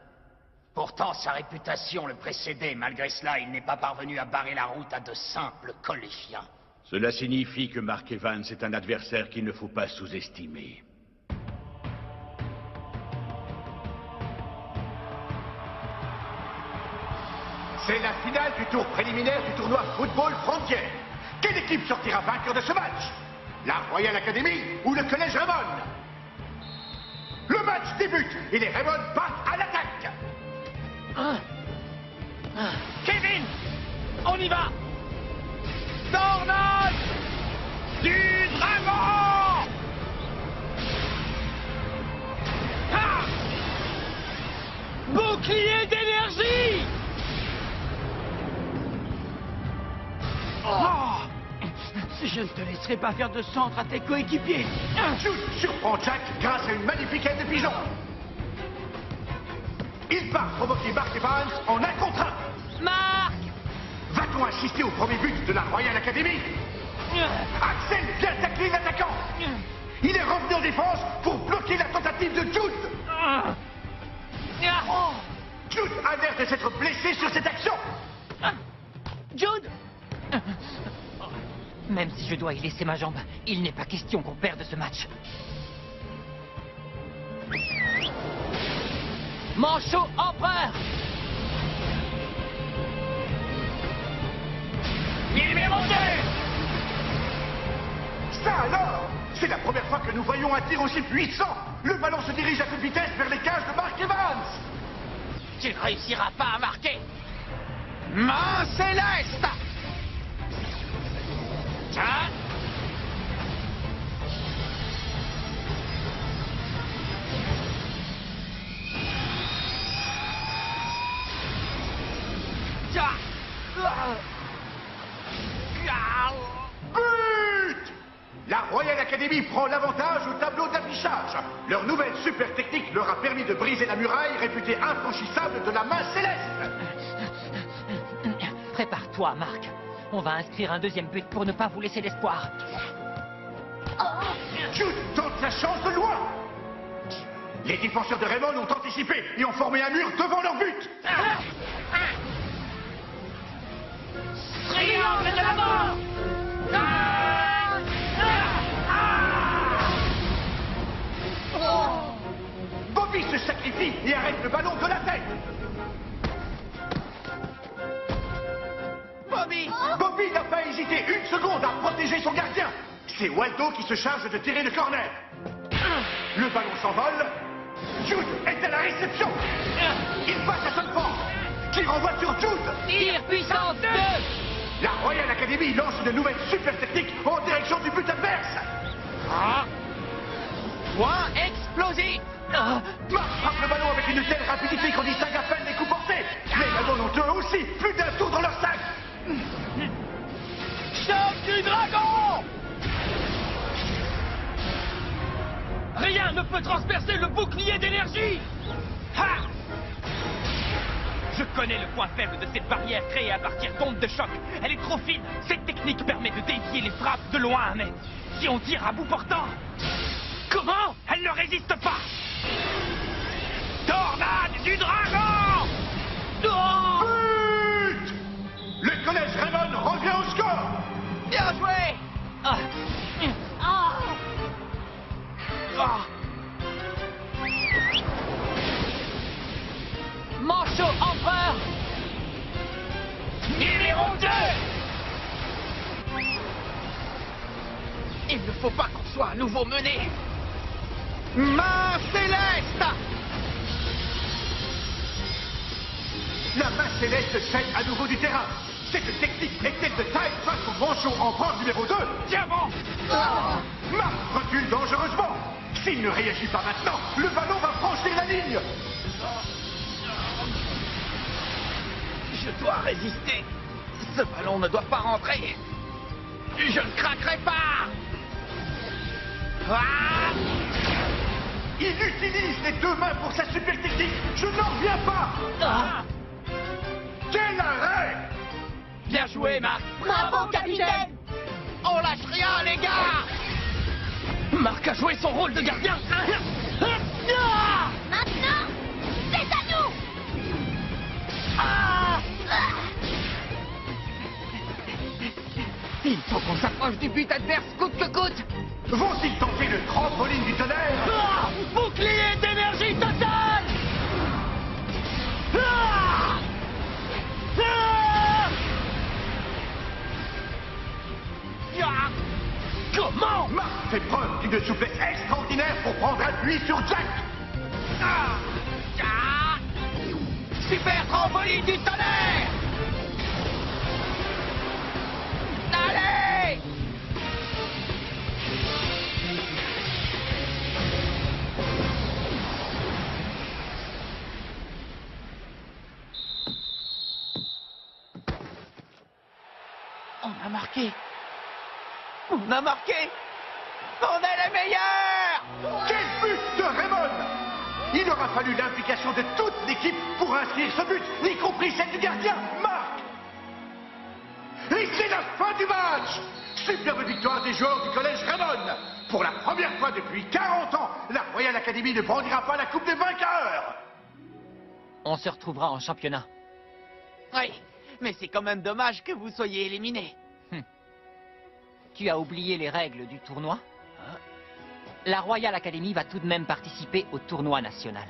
Pourtant, sa réputation le précédait. Malgré cela, il n'est pas parvenu à barrer la route à de simples collégiens. Cela signifie que Mark Evans est un adversaire qu'il ne faut pas sous-estimer. C'est la finale du tour préliminaire du tournoi Football Frontière. Quelle équipe sortira vainqueur de ce match? La Royal Academy ou le Collège Raymond? Le match débute et les Raymond partent à l'attaque. Kevin, on y va. Tornade du dragon. Bouclier d'énergie. Je ne te laisserai pas faire de centre à tes coéquipiers. Jude surprend Jack grâce à une magnifique aile de pigeon. Il part provoquer Mark Evans en un contre un. Mark! Va-t-on assister au premier but de la Royal Academy? Axel vient tacler l'attaquant. Il est revenu en défense pour bloquer la tentative de Jude. Jude a l'air de s'être blessé sur cette action. Jude! Même si je dois y laisser ma jambe, il n'est pas question qu'on perde ce match. Manchot empereur! Il est monté. Ça alors! C'est la première fois que nous voyons un tir aussi puissant. Le ballon se dirige à toute vitesse vers les cages de Mark Evans. Tu ne réussiras pas à marquer. Main céleste. Tiens. But! La Royal Academy prend l'avantage au tableau d'affichage. Leur nouvelle super technique leur a permis de briser la muraille réputée infranchissable de la main céleste. Prépare-toi, Marc. On va inscrire un deuxième but pour ne pas vous laisser l'espoir. Jude tente sa chance de loin. Les défenseurs de Raymond ont anticipé et ont formé un mur devant leur but. Triangle de la mort. Bobby se sacrifie et arrête le ballon de la tête. Bobby! Bobby n'a pas hésité Raymond a protégé son gardien. C'est Waldo qui se charge de tirer le corner. Le ballon s'envole. Jude est à la réception. Il passe à Sonford, qui renvoie sur Jude. Tir puissance 2. La Royal Academy lance une nouvelle super technique en direction du but adverse. Point explosif. Marc frappe le ballon avec une telle rapidité qu'on distingue à peine les coups portés. Les ballons ont eux aussi plus d'un tour dans leur sac. Choc du dragon! Rien ne peut transpercer le bouclier d'énergie. Je connais le point faible de cette barrière créée à partir d'ondes de choc. Elle est trop fine. Cette technique permet de dévier les frappes de loin, mais si on tire à bout portant, comment? Elle ne résiste pas. Tornade du dragon! But! Le collège Raymond revient au score. Bien joué. Manchot empereur. Numéro 2! Il ne faut pas qu'on soit à nouveau mené. Main céleste! La main céleste cède à nouveau du terrain. Cette technique est-elle de taille face au manchot empereur numéro 2? Tiens bon! Marc recule dangereusement. S'il ne réagit pas maintenant, le ballon va franchir la ligne. Je dois résister. Ce ballon ne doit pas rentrer. Je ne craquerai pas. Il utilise les deux mains pour sa super technique. Je n'en reviens pas. Quel arrêt! Bien joué, Marc. Bravo, capitaine. On lâche rien, les gars. Marc a joué son rôle de gardien. Maintenant, c'est à nous. Il faut qu'on s'approche du but adverse coûte que coûte. Vont-ils tenter le trampoline du tonnerre? Bouclier d'énergie totale. Comment? Marc fait preuve d'une souplesse extraordinaire pour prendre appui sur Jack. Super trampoline du tonnerre. Allez! On a marqué. On a marqué. On est les meilleurs. Quel but de Raymond! Il aura fallu l'implication de toute l'équipe pour inscrire ce but, y compris celle du gardien, Marc. Et c'est la fin du match! Superbe victoire des joueurs du collège Raymond. Pour la première fois depuis 40 ans, la Royal Academy ne brandira pas la coupe des vainqueurs. On se retrouvera en championnat. Oui, mais c'est quand même dommage que vous soyez éliminés. Tu as oublié les règles du tournoi? La Royal Academy va tout de même participer au tournoi national.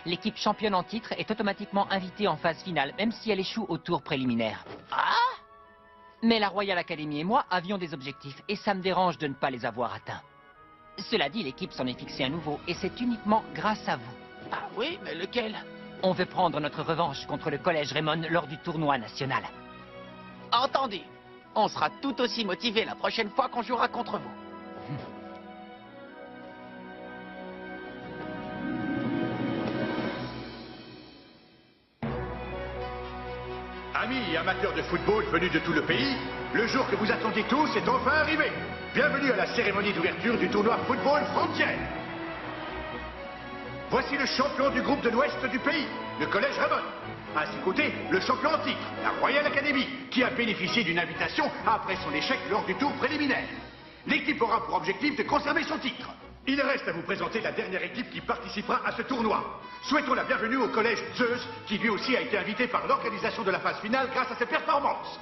L'équipe championne en titre est automatiquement invitée en phase finale, même si elle échoue au tour préliminaire. Mais la Royal Academy et moi avions des objectifs, et ça me dérange de ne pas les avoir atteints. Cela dit, l'équipe s'en est fixé un nouveau, et c'est uniquement grâce à vous. Ah oui, mais lequel? On veut prendre notre revanche contre le collège Raymond lors du tournoi national. Entendu. On sera tout aussi motivés la prochaine fois qu'on jouera contre vous. Amis et amateurs de football venus de tout le pays, le jour que vous attendiez tous est enfin arrivé. Bienvenue à la cérémonie d'ouverture du tournoi Football Frontières. Voici le champion du groupe de l'ouest du pays, le collège Raymond. À ses côtés, le champion en titre, la Royal Academy, qui a bénéficié d'une invitation après son échec lors du tour préliminaire. L'équipe aura pour objectif de conserver son titre. Il reste à vous présenter la dernière équipe qui participera à ce tournoi. Souhaitons la bienvenue au collège Zeus, qui lui aussi a été invité par l'organisation de la phase finale grâce à ses performances.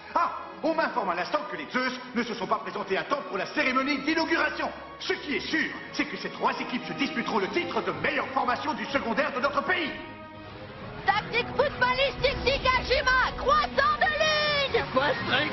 On m'informe à l'instant que les Zeus ne se sont pas présentés à temps pour la cérémonie d'inauguration. Ce qui est sûr, c'est que ces trois équipes se disputeront le titre de meilleure formation du secondaire de notre pays. Tactique footballistique d'Ikajima, croissant de ligne. Quoi ce truc?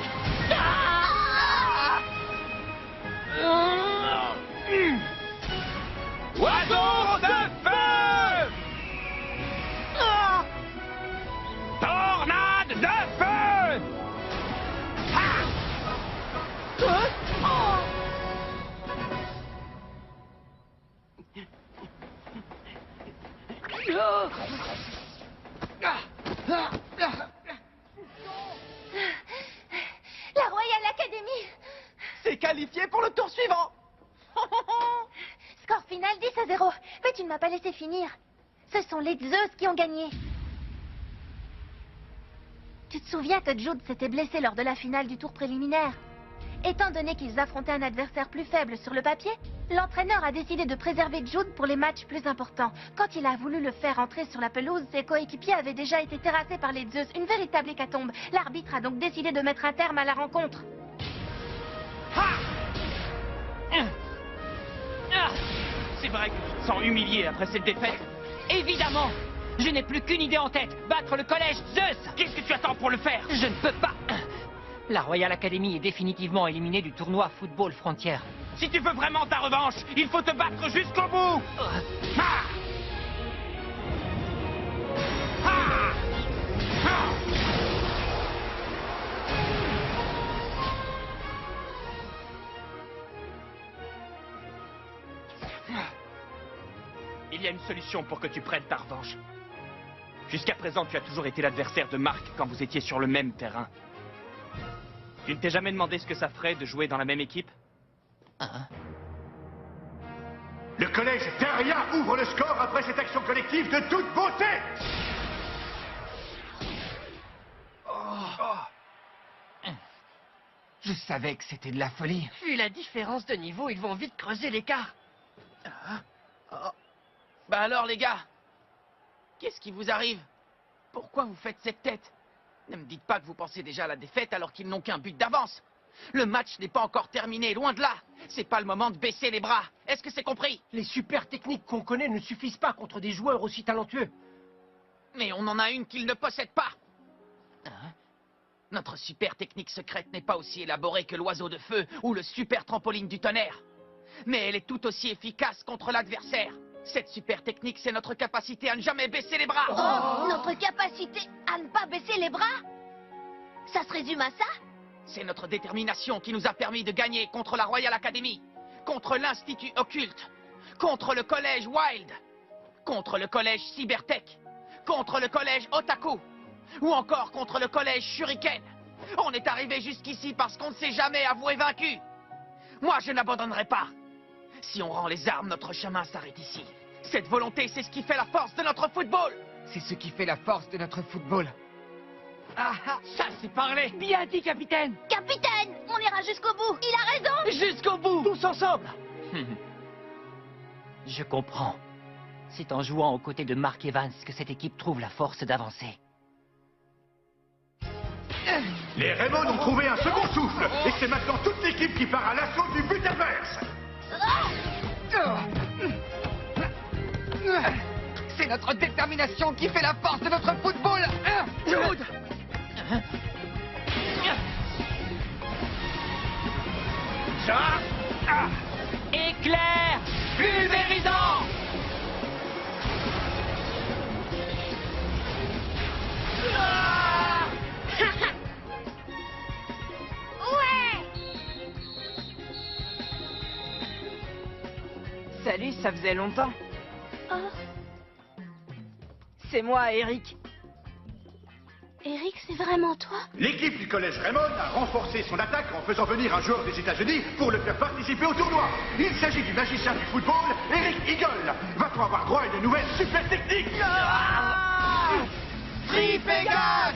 La Royal Academy. C'est qualifié pour le tour suivant. Score final 10-0. Mais tu ne m'as pas laissé finir. Ce sont les Zeus qui ont gagné. Tu te souviens que Jude s'était blessé lors de la finale du tour préliminaire? Étant donné qu'ils affrontaient un adversaire plus faible sur le papier, l'entraîneur a décidé de préserver Jude pour les matchs plus importants. Quand il a voulu le faire entrer sur la pelouse, ses coéquipiers avaient déjà été terrassés par les Zeus, une véritable hécatombe. L'arbitre a donc décidé de mettre un terme à la rencontre. C'est vrai que tu te sens humilié après cette défaite? Évidemment! Je n'ai plus qu'une idée en tête, battre le collège Zeus! Qu'est-ce que tu attends pour le faire? Je ne peux pas! La Royal Academy est définitivement éliminée du tournoi Football Frontière. Si tu veux vraiment ta revanche, il faut te battre jusqu'au bout! Il y a une solution pour que tu prennes ta revanche. Jusqu'à présent, tu as toujours été l'adversaire de Mark quand vous étiez sur le même terrain. Tu ne t'es jamais demandé ce que ça ferait de jouer dans la même équipe? Le collège Terrien ouvre le score après cette action collective de toute beauté. Je savais que c'était de la folie. Vu la différence de niveau, ils vont vite creuser l'écart. Bah alors les gars, qu'est-ce qui vous arrive? Pourquoi vous faites cette tête? Ne me dites pas que vous pensez déjà à la défaite alors qu'ils n'ont qu'un but d'avance. Le match n'est pas encore terminé, loin de là. C'est pas le moment de baisser les bras. Est-ce que c'est compris? Les super techniques qu'on connaît ne suffisent pas contre des joueurs aussi talentueux. Mais on en a une qu'ils ne possèdent pas. Notre super technique secrète n'est pas aussi élaborée que l'oiseau de feu ou le super trampoline du tonnerre. Mais elle est tout aussi efficace contre l'adversaire. Cette super technique, c'est notre capacité à ne jamais baisser les bras. Notre capacité à ne pas baisser les bras? Ça se résume à ça? C'est notre détermination qui nous a permis de gagner contre la Royal Academy, contre l'Institut Occulte, contre le collège Wild, contre le collège Cybertech, contre le collège Otaku, ou encore contre le collège Shuriken. On est arrivé jusqu'ici parce qu'on ne s'est jamais avoué vaincu. Moi, je n'abandonnerai pas. Si on rend les armes, notre chemin s'arrête ici. Cette volonté, c'est ce qui fait la force de notre football. C'est ce qui fait la force de notre football. Ça, c'est parlé. Bien dit, capitaine. Capitaine, on ira jusqu'au bout. Il a raison. Jusqu'au bout. Tous ensemble. Je comprends. C'est en jouant aux côtés de Mark Evans que cette équipe trouve la force d'avancer. Les Raymond ont trouvé un second souffle. Et c'est maintenant toute l'équipe qui part à l'assaut du but adverse. C'est notre détermination qui fait la force de notre football. Jude. Éclair pulvérisant. Salut, ça faisait longtemps. C'est moi, Eric. Eric, c'est vraiment toi? L'équipe du collège Raymond a renforcé son attaque en faisant venir un joueur des États-Unis pour le faire participer au tournoi. Il s'agit du magicien du football, Eric Eagle. Va-t-on avoir droit à une nouvelle super technique? Tripégane!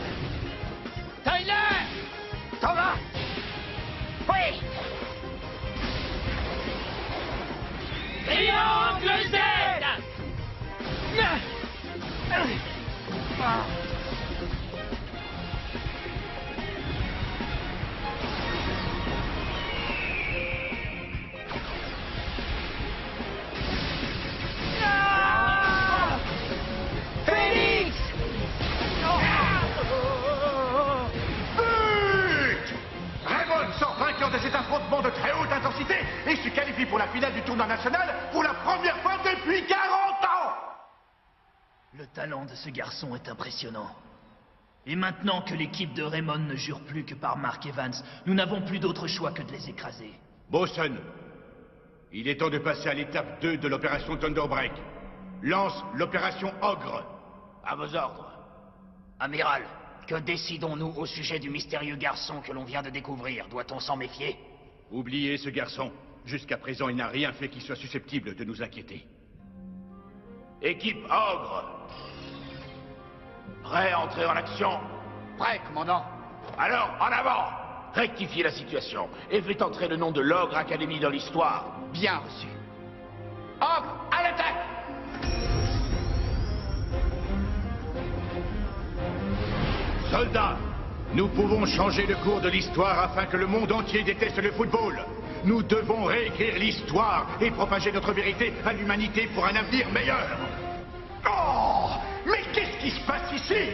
Tyler! Thomas! Oui! Triangle Z! Phoenix! But! Raymond sort vainqueur de cet affrontement de très haute intensité et se qualifie pour la finale du tournoi national pour la première fois depuis 40 ans! Le talent de ce garçon est impressionnant. Et maintenant que l'équipe de Raymond ne jure plus que par Mark Evans, nous n'avons plus d'autre choix que de les écraser. Bosun, il est temps de passer à l'étape 2 de l'opération Thunderbreak. Lance l'opération Ogre. À vos ordres. Amiral, que décidons-nous au sujet du mystérieux garçon que l'on vient de découvrir? Doit-on s'en méfier? Oubliez ce garçon. Jusqu'à présent, il n'a rien fait qui soit susceptible de nous inquiéter. Équipe Ogre. Prêt à entrer en action? Prêt, commandant. Alors, en avant! Rectifiez la situation et faites entrer le nom de l'Ogre Academy dans l'histoire. Bien reçu. Ogre, à l'attaque! Soldats, nous pouvons changer le cours de l'histoire afin que le monde entier déteste le football. Nous devons réécrire l'histoire et propager notre vérité à l'humanité pour un avenir meilleur. Oh! Mais qu'est-ce qui se passe ici?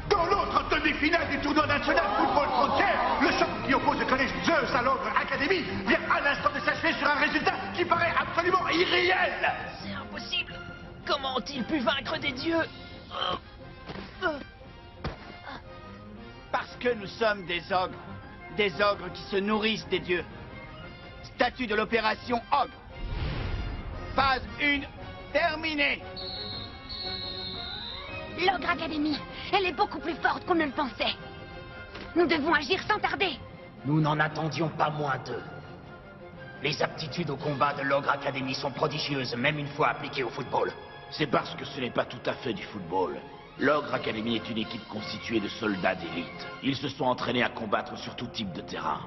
Dans l'autre demi-finale du tournoi national Football Frontière, le choc qui oppose le collège Zeus à l'Ogre Academy vient à l'instant de s'achever sur un résultat qui paraît absolument irréel. C'est impossible. Comment ont-ils pu vaincre des dieux? Parce que nous sommes des ogres qui se nourrissent des dieux. Statut de l'opération Ogre. Phase 1 terminée. L'Ogre Academy, elle est beaucoup plus forte qu'on ne le pensait. Nous devons agir sans tarder. Nous n'en attendions pas moins d'eux. Les aptitudes au combat de l'Ogre Academy sont prodigieuses, même une fois appliquées au football. C'est parce que ce n'est pas tout à fait du football. L'Ogre Academy est une équipe constituée de soldats d'élite. Ils se sont entraînés à combattre sur tout type de terrain.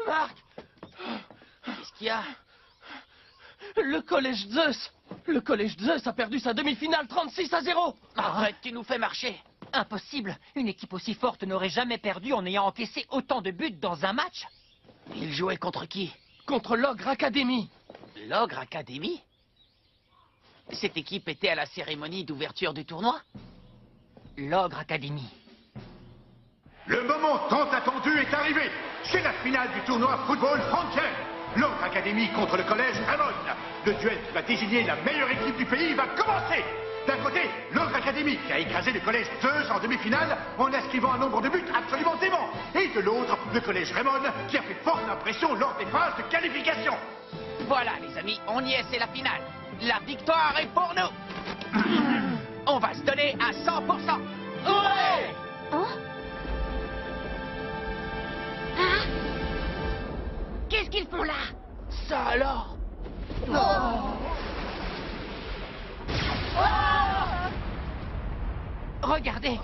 Marc! Qu'est-ce qu'il y a? Le collège Zeus! Le collège Zeus a perdu sa demi-finale 36-0! Arrête, tu nous fais marcher! Impossible! Une équipe aussi forte n'aurait jamais perdu en ayant encaissé autant de buts dans un match. Il jouait contre qui? Contre l'Ogre Academy! L'Ogre Academy? Cette équipe était à la cérémonie d'ouverture du tournoi? L'Ogre Academy. Le moment tant attendu est arrivé. C'est la finale du tournoi Football Frontière. L'Ogre Academy contre le collège Raymond. Le duel qui va désigner la meilleure équipe du pays va commencer. D'un côté, l'Ogre Academy qui a écrasé le collège Zeus en demi-finale en inscrivant un nombre de buts absolument dément. Et de l'autre, le collège Raymond qui a fait forte impression lors des phases de qualification. Voilà les amis, on y est, c'est la finale. La victoire est pour nous. On va se donner à 100%. Ouais! Oh? Hein? Qu'est-ce qu'ils font là? Ça alors? Regardez!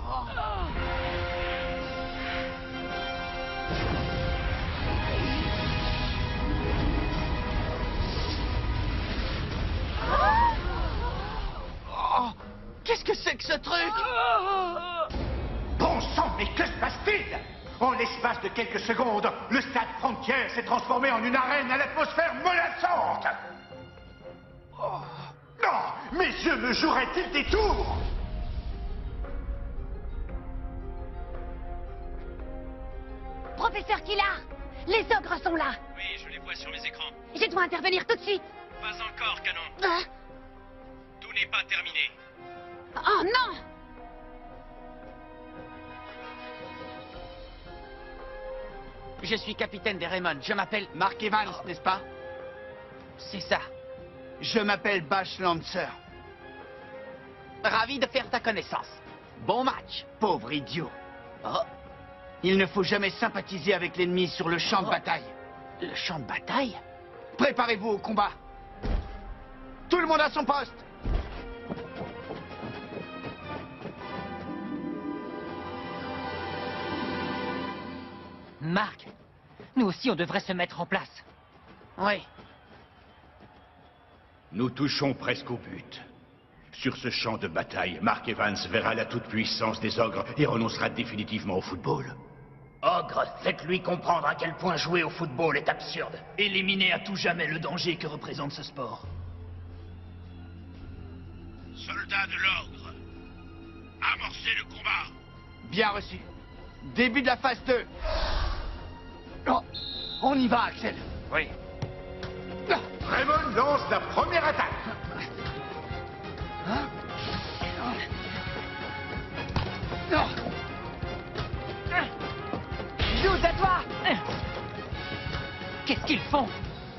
Oh, qu'est-ce que c'est que ce truc? Bon sang, mais que se passe-t-il? En l'espace de quelques secondes, le stade Frontière s'est transformé en une arène à l'atmosphère menaçante. Oh. Non, mes yeux me joueraient-ils des tours? Professeur Killard, les ogres sont là. Oui, je les vois sur mes écrans. Je dois intervenir tout de suite. Pas encore, Canon. Hein? Tout n'est pas terminé. Oh non! Je suis capitaine des Raymond. Je m'appelle Mark Evans, n'est-ce pas? C'est ça. Je m'appelle Bash Lancer. Ravi de faire ta connaissance. Bon match, pauvre idiot. Oh. Il ne faut jamais sympathiser avec l'ennemi sur le champ de bataille. Le champ de bataille? Préparez-vous au combat. Tout le monde à son poste. Marc, nous aussi on devrait se mettre en place. Oui. Nous touchons presque au but. Sur ce champ de bataille, Mark Evans verra la toute-puissance des ogres et renoncera définitivement au football. Ogre, faites-lui comprendre à quel point jouer au football est absurde. Éliminez à tout jamais le danger que représente ce sport. Soldats de l'ogre, amorcez le combat. Bien reçu. Début de la phase 2. Oh, on y va, Axel. Oui. Raymond lance la première attaque. Joue à toi. Qu'est-ce qu'ils font?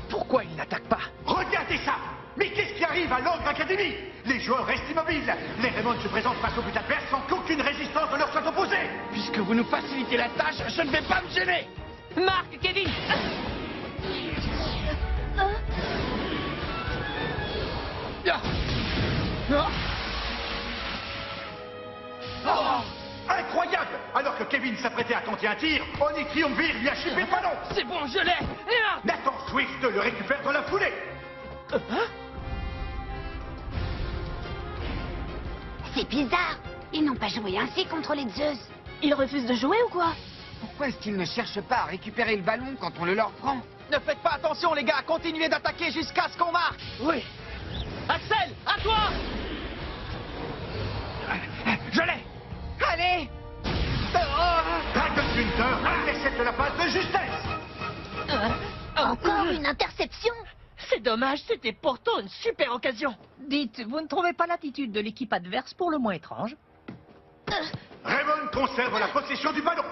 Pourquoi ils n'attaquent pas? Regardez ça. Mais qu'est-ce qui arrive à l'Ogre Academy? Les joueurs restent immobiles. Les Raymond se présentent face au but adverse sans qu'aucune résistance ne leur soit opposée. Puisque vous nous facilitez la tâche, je ne vais pas me gêner. Marc, Kevin! Oh, incroyable! Alors que Kevin s'apprêtait à tenter un tir, Oni Triumvir lui a chippé le ballon. C'est bon, je l'ai. Nathan Swift le récupère dans la foulée. C'est bizarre. Ils n'ont pas joué ainsi contre les Zeus. Ils refusent de jouer ou quoi? Pourquoi est-ce qu'ils ne cherchent pas à récupérer le ballon quand on le leur prend? Ne faites pas attention, les gars. Continuez d'attaquer jusqu'à ce qu'on marque. Oui. Axel, à toi. Je l'ai. Allez! Dragon Hunter intercepte la passe de justesse. Encore une interception? C'est dommage, c'était pourtant une super occasion. Dites, vous ne trouvez pas l'attitude de l'équipe adverse pour le moins étrange? Raymond conserve la possession du ballon.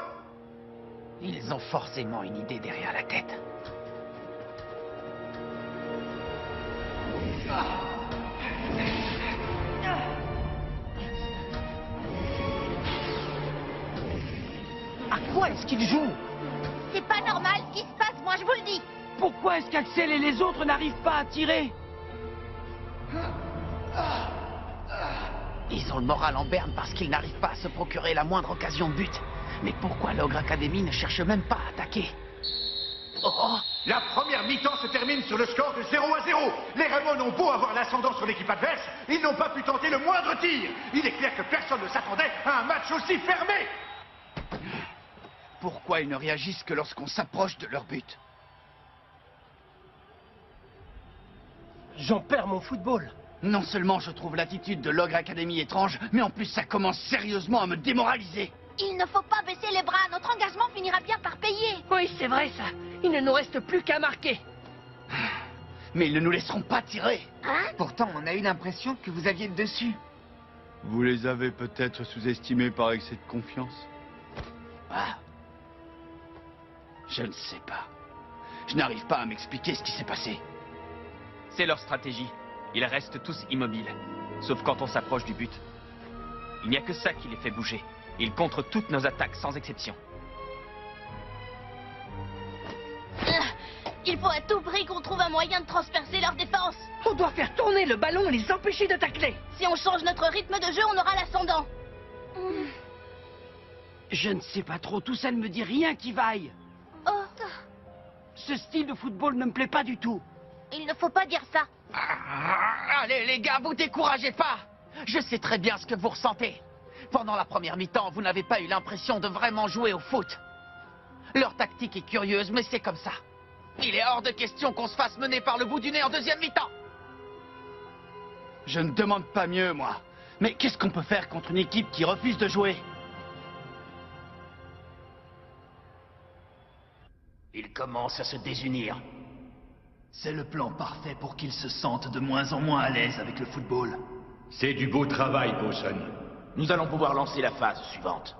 Ils ont forcément une idée derrière la tête. À quoi est-ce qu'ils jouent? C'est pas normal ce qui se passe, moi je vous le dis. Pourquoi est-ce qu'Axel et les autres n'arrivent pas à tirer? Ils ont le moral en berne parce qu'ils n'arrivent pas à se procurer la moindre occasion de but. Mais pourquoi l'Ogre Academy ne cherche même pas à attaquer? La première mi-temps se termine sur le score de 0-0. Les Raymond ont beau avoir l'ascendant sur l'équipe adverse, ils n'ont pas pu tenter le moindre tir. Il est clair que personne ne s'attendait à un match aussi fermé. Pourquoi ils ne réagissent que lorsqu'on s'approche de leur but? J'en perds mon football. Non seulement je trouve l'attitude de l'Ogre Academy étrange, mais en plus ça commence sérieusement à me démoraliser. Il ne faut pas baisser les bras, notre engagement finira bien par payer. Oui, c'est vrai ça. Il ne nous reste plus qu'à marquer. Mais ils ne nous laisseront pas tirer. Pourtant, on a eu l'impression que vous aviez le dessus. Vous les avez peut-être sous-estimés par excès de confiance. Je ne sais pas. Je n'arrive pas à m'expliquer ce qui s'est passé. C'est leur stratégie. Ils restent tous immobiles. Sauf quand on s'approche du but. Il n'y a que ça qui les fait bouger. Ils contrent toutes nos attaques, sans exception. Il faut à tout prix qu'on trouve un moyen de transpercer leur défense. On doit faire tourner le ballon et les empêcher de tacler. Si on change notre rythme de jeu, on aura l'ascendant. Je ne sais pas trop, tout ça ne me dit rien qui vaille. Ce style de football ne me plaît pas du tout. Il ne faut pas dire ça. Allez les gars, vous découragez pas. Je sais très bien ce que vous ressentez. Pendant la première mi-temps, vous n'avez pas eu l'impression de vraiment jouer au foot. Leur tactique est curieuse, mais c'est comme ça. Il est hors de question qu'on se fasse mener par le bout du nez en deuxième mi-temps. Je ne demande pas mieux, moi. Mais qu'est-ce qu'on peut faire contre une équipe qui refuse de jouer? Ils commencent à se désunir. C'est le plan parfait pour qu'ils se sentent de moins en moins à l'aise avec le football. C'est du beau travail, Boson. Nous allons pouvoir lancer la phase suivante.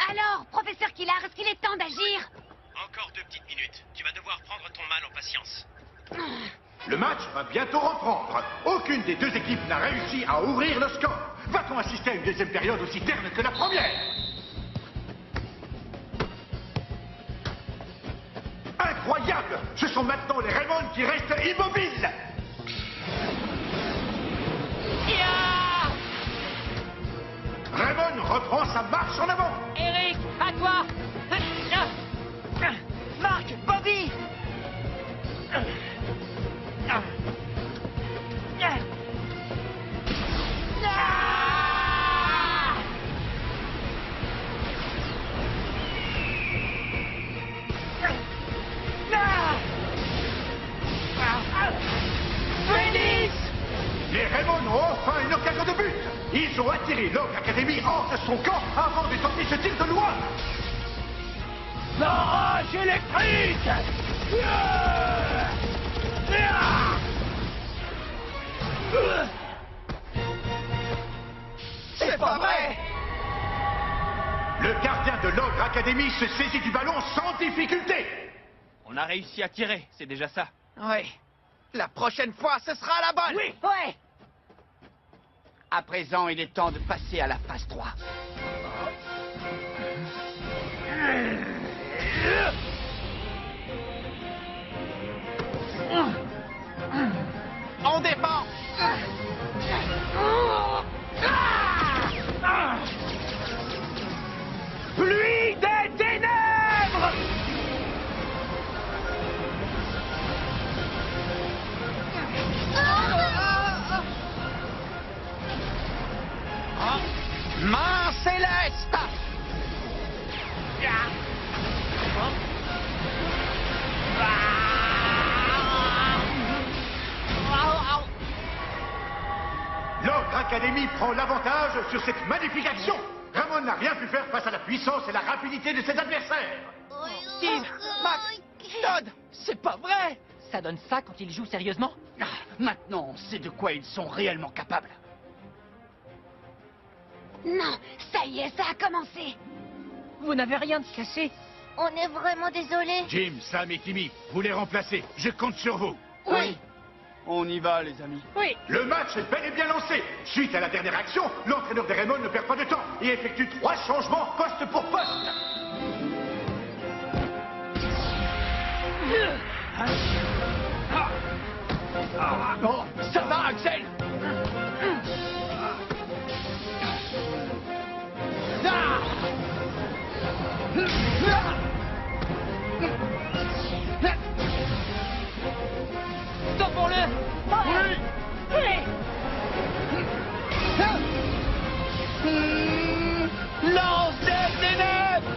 Alors, professeur Killard, est-ce qu'il est temps d'agir? Encore 2 petites minutes. Tu vas devoir prendre ton mal en patience. Le match va bientôt reprendre. Aucune des deux équipes n'a réussi à ouvrir le score. Va-t-on assister à une deuxième période aussi terne que la première? Incroyable! Ce sont maintenant les Raymond qui restent immobiles! Raymond reprend sa marche en avant! Eric, à toi! Marc, Bobby! Les Raymond ont enfin une occasion de but! Ils ont attiré l'Ogre Academy hors de son camp avant de tenter ce tir de loin! Barrage électrique! C'est pas vrai! Le gardien de l'Ogre Academy se saisit du ballon sans difficulté! On a réussi à tirer, c'est déjà ça. Oui. La prochaine fois, ce sera la bonne. Oui. Ouais. À présent, il est temps de passer à la phase 3. On défend. Pluie des ténèbres! Main céleste! L'Ordre Académie prend l'avantage sur cette magnifique action. Ramon n'a rien pu faire face à la puissance et la rapidité de ses adversaires. Steve, Max, Todd, c'est pas vrai! Ça donne ça quand ils jouent sérieusement? Maintenant, on sait de quoi ils sont réellement capables. Non, ça y est, ça a commencé. Vous n'avez rien de cassé. On est vraiment désolé. Jim, Sam et Timmy, vous les remplacez. Je compte sur vous. Oui. On y va, les amis. Oui. Le match est bel et bien lancé. Suite à la dernière action, l'entraîneur des Raymond ne perd pas de temps et effectue 3 changements poste pour poste. Oh, ça va, Axel! Stoppons-le! Oui! Lance des ténèbres!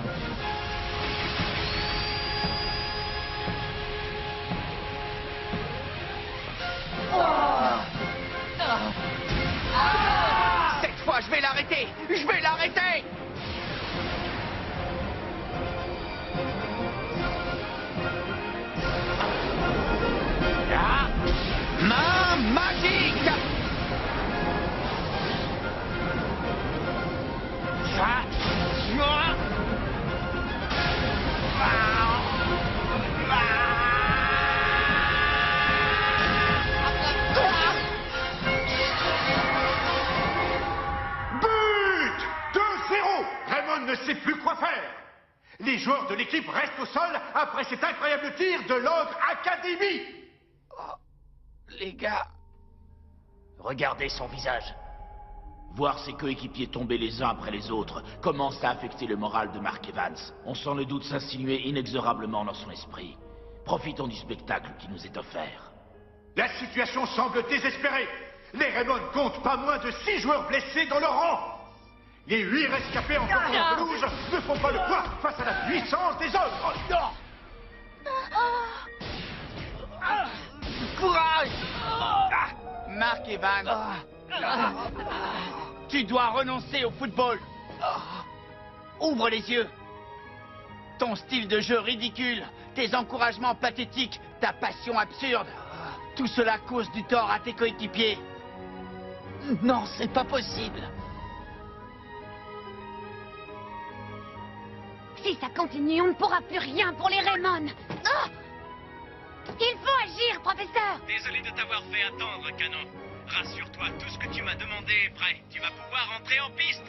Cette fois, je vais l'arrêter! Je vais l'arrêter! Main magique! But! 2-0! Raymond ne sait plus quoi faire. Les joueurs de l'équipe restent au sol après cet incroyable tir de l'Ordre Académie. Les gars... Regardez son visage. Voir ses coéquipiers tomber les uns après les autres commence à affecter le moral de Mark Evans. On sent le doute s'insinuer inexorablement dans son esprit. Profitons du spectacle qui nous est offert. La situation semble désespérée. Les Raymond comptent pas moins de 6 joueurs blessés dans leur rang. Les 8 rescapés encore en pelouse ne font pas le poids face à la puissance des autres. Courage! Mark Evans, tu dois renoncer au football. Ouvre les yeux. Ton style de jeu ridicule, tes encouragements pathétiques, ta passion absurde, tout cela cause du tort à tes coéquipiers. Non, c'est pas possible. Si ça continue, on ne pourra plus rien pour les Raymond. Ah! Il faut agir, professeur. Désolé de t'avoir fait attendre, Canon. Rassure-toi, tout ce que tu m'as demandé est prêt. Tu vas pouvoir entrer en piste.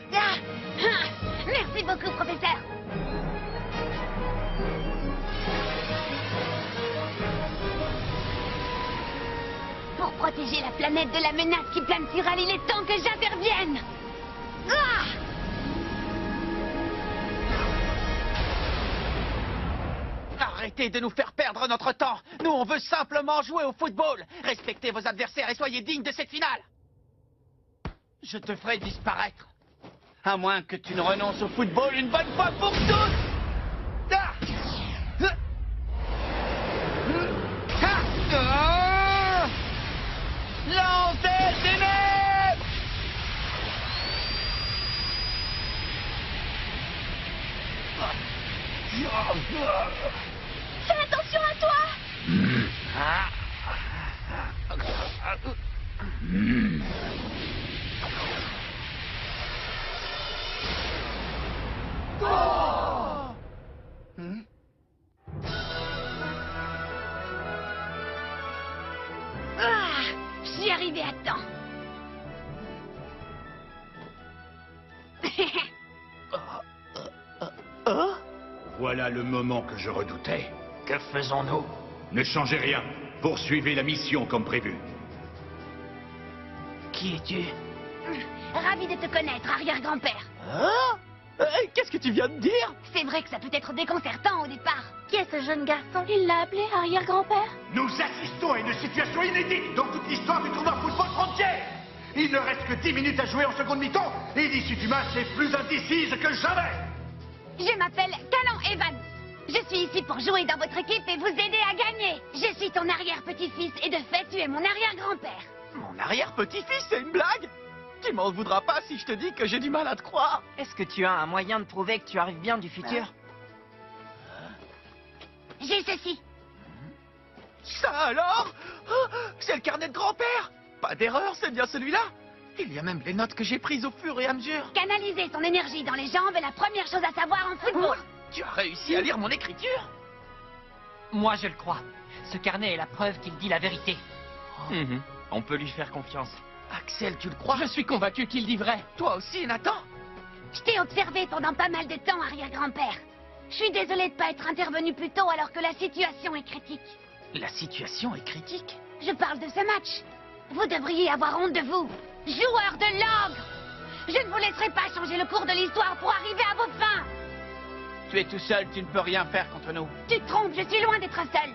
Merci beaucoup, professeur. Pour protéger la planète de la menace qui plane sur elle, il est temps que j'intervienne. Ah! Arrêtez de nous faire perdre notre temps. Nous, on veut simplement jouer au football. Respectez vos adversaires et soyez dignes de cette finale. Je te ferai disparaître. À moins que tu ne renonces au football une bonne fois pour toutes. Ah! Lance des ténèbres! Fais attention à toi! arrivé à temps. Voilà le moment que je redoutais. Que faisons-nous? Ne changez rien. Poursuivez la mission comme prévu. Qui es-tu? Ravi de te connaître, arrière-grand-père. Hein? Qu'est-ce que tu viens de dire? C'est vrai que ça peut être déconcertant au départ. Qui est ce jeune garçon? Il l'a appelé arrière-grand-père. Nous assistons à une situation inédite dans toute l'histoire du tournoi Football Frontier. Il ne reste que 10 minutes à jouer en seconde mi-temps et l'issue du match est plus indécise que jamais. Je m'appelle Callan Evans. Je suis ici pour jouer dans votre équipe et vous aider à gagner. Je suis ton arrière-petit-fils et de fait, tu es mon arrière-grand-père. Mon arrière-petit-fils, c'est une blague? Tu m'en voudras pas si je te dis que j'ai du mal à te croire. Est-ce que tu as un moyen de prouver que tu arrives bien du futur? J'ai ceci. Ça alors? C'est le carnet de grand-père? Pas d'erreur, c'est bien celui-là. Il y a même les notes que j'ai prises au fur et à mesure. Canaliser son énergie dans les jambes est la première chose à savoir en football. Tu as réussi à lire mon écriture? Moi, je le crois. Ce carnet est la preuve qu'il dit la vérité. On peut lui faire confiance. Axel, tu le crois? Je suis convaincu qu'il dit vrai. Toi aussi, Nathan? Je t'ai observé pendant pas mal de temps, arrière-grand-père. Je suis désolée de pas être intervenu plus tôt alors que la situation est critique. La situation est critique? Je parle de ce match. Vous devriez avoir honte de vous, joueurs de l'ogre. Je ne vous laisserai pas changer le cours de l'histoire pour arriver à vos fins. Tu es tout seul, tu ne peux rien faire contre nous. Tu te trompes, je suis loin d'être seul.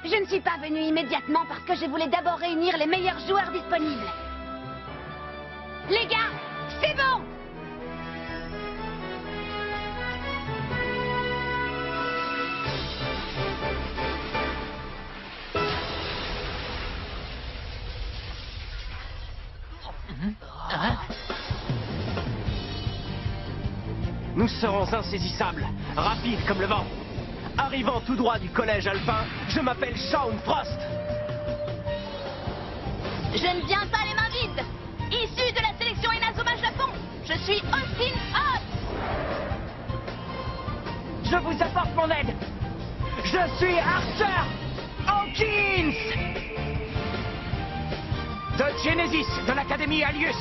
Je ne suis pas venu immédiatement parce que je voulais d'abord réunir les meilleurs joueurs disponibles. Les gars, c'est bon! Nous serons insaisissables, rapides comme le vent. Arrivant tout droit du collège alpin, je m'appelle Shaun Frost. Je ne viens pas les mains vides. Issu de la sélection Inazuma Japon, je suis Austin Hart. Je vous apporte mon aide. Je suis Arthur Hawkins De Genesis, de l'Académie Alius.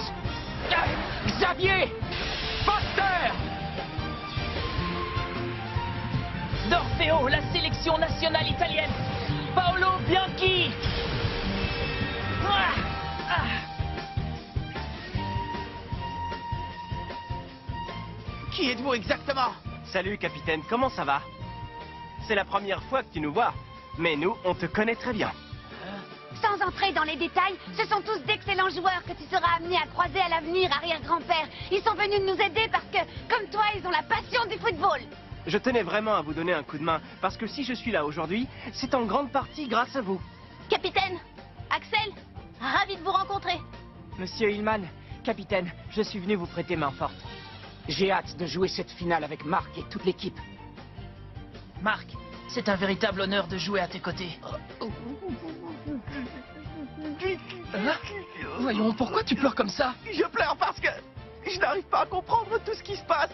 Xavier Foster d'Orfeo, la sélection nationale italienne. Paolo Bianchi. Qui êtes-vous exactement? Salut, capitaine, comment ça va? C'est la première fois que tu nous vois, mais nous, on te connaît très bien. Sans entrer dans les détails, ce sont tous d'excellents joueurs que tu seras amené à croiser à l'avenir, arrière-grand-père. Ils sont venus nous aider parce que, comme toi, ils ont la passion du football. Je tenais vraiment à vous donner un coup de main, parce que si je suis là aujourd'hui, c'est en grande partie grâce à vous. Capitaine, Axel, ravi de vous rencontrer. Monsieur Hillman, capitaine, je suis venu vous prêter main forte. J'ai hâte de jouer cette finale avec Marc et toute l'équipe. Marc, c'est un véritable honneur de jouer à tes côtés. Voyons, pourquoi tu pleures comme ça? Je pleure parce que je n'arrive pas à comprendre tout ce qui se passe.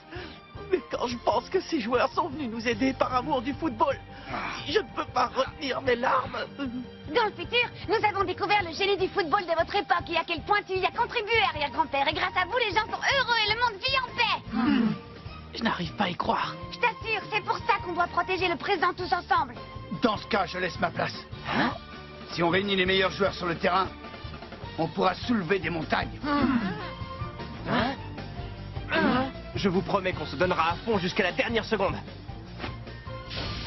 Mais quand je pense que ces joueurs sont venus nous aider par amour du football, je ne peux pas retenir mes larmes. Dans le futur, nous avons découvert le génie du football de votre époque et à quel point tu y as contribué, arrière-grand-père. Et grâce à vous, les gens sont heureux et le monde vit en paix. Je n'arrive pas à y croire. Je t'assure, c'est pour ça qu'on doit protéger le présent tous ensemble. Dans ce cas, je laisse ma place. Si on réunit les meilleurs joueurs sur le terrain, on pourra soulever des montagnes. Je vous promets qu'on se donnera à fond jusqu'à la dernière seconde.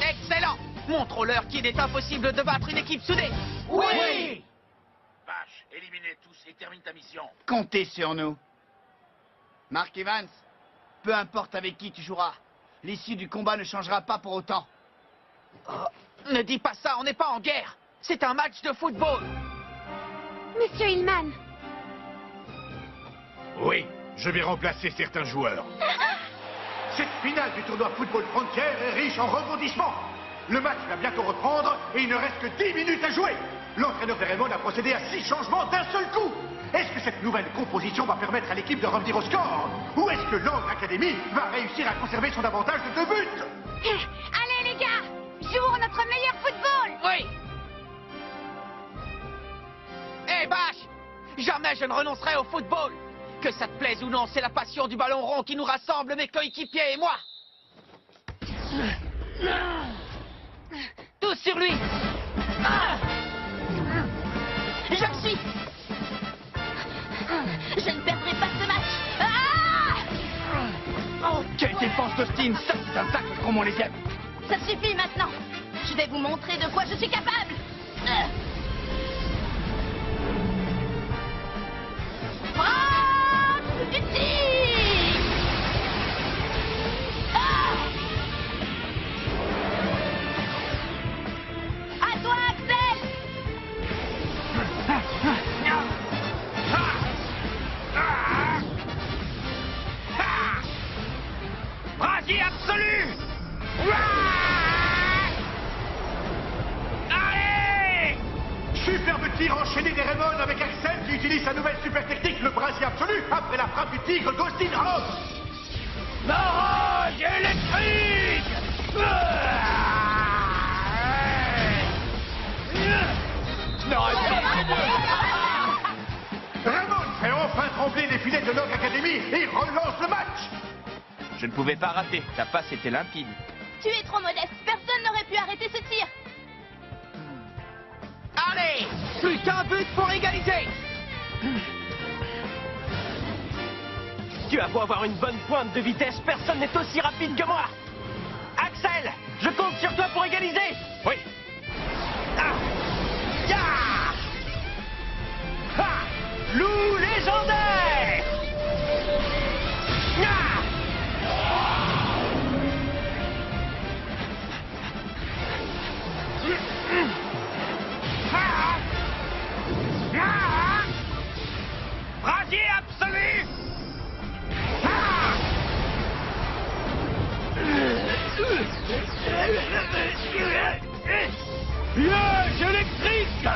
Excellent! Montre-leur qu'il est impossible de battre une équipe soudée. Oui! Vache, éliminez tous et termine ta mission. Comptez sur nous. Mark Evans, peu importe avec qui tu joueras, l'issue du combat ne changera pas pour autant. Ne dis pas ça, on n'est pas en guerre. C'est un match de football. Monsieur Hillman. Oui, je vais remplacer certains joueurs. Cette finale du tournoi Football Frontier est riche en rebondissements. Le match va bientôt reprendre et il ne reste que 10 minutes à jouer. L'entraîneur de Raymond a procédé à 6 changements d'un seul coup. Est-ce que cette nouvelle composition va permettre à l'équipe de revenir au score? Ou est-ce que l'Ogre Academy va réussir à conserver son avantage de 2 buts? Allez les gars, jouons notre meilleur football. Oui. Hé, Vache, Jamais je ne renoncerai au football. Que ça te plaise ou non, c'est la passion du ballon rond qui nous rassemble, mes coéquipiers et moi. Tous sur lui. Je le suis. Je ne perdrai pas ce match. Quelle défense d'Austin! Ça, c'est un tacle comme on les aime! Ça suffit maintenant. Je vais vous montrer de quoi je suis capable. Frappe du tir. À toi, Axel. Brasier absolu! Allez! Superbe tir enchaîné des Raymond avec Axel qui utilise sa nouvelle super technique, le brasier absolu, après la frappe du tigre d'Austin Hobbs. Barrage électrique! Raymond fait enfin trembler les filets de Log Academy et relance le match. Je ne pouvais pas rater, ta passe était limpide. Tu es trop modeste. Personne n'aurait pu arrêter ce tir. Allez! Plus qu'un but pour égaliser! Tu as beau avoir une bonne pointe de vitesse, personne n'est aussi rapide que moi. Axel, je compte sur toi pour égaliser. Oui. Ah. Ya. Ha. Loup légendaire. Ya. Brasier absolu! Piège électrique.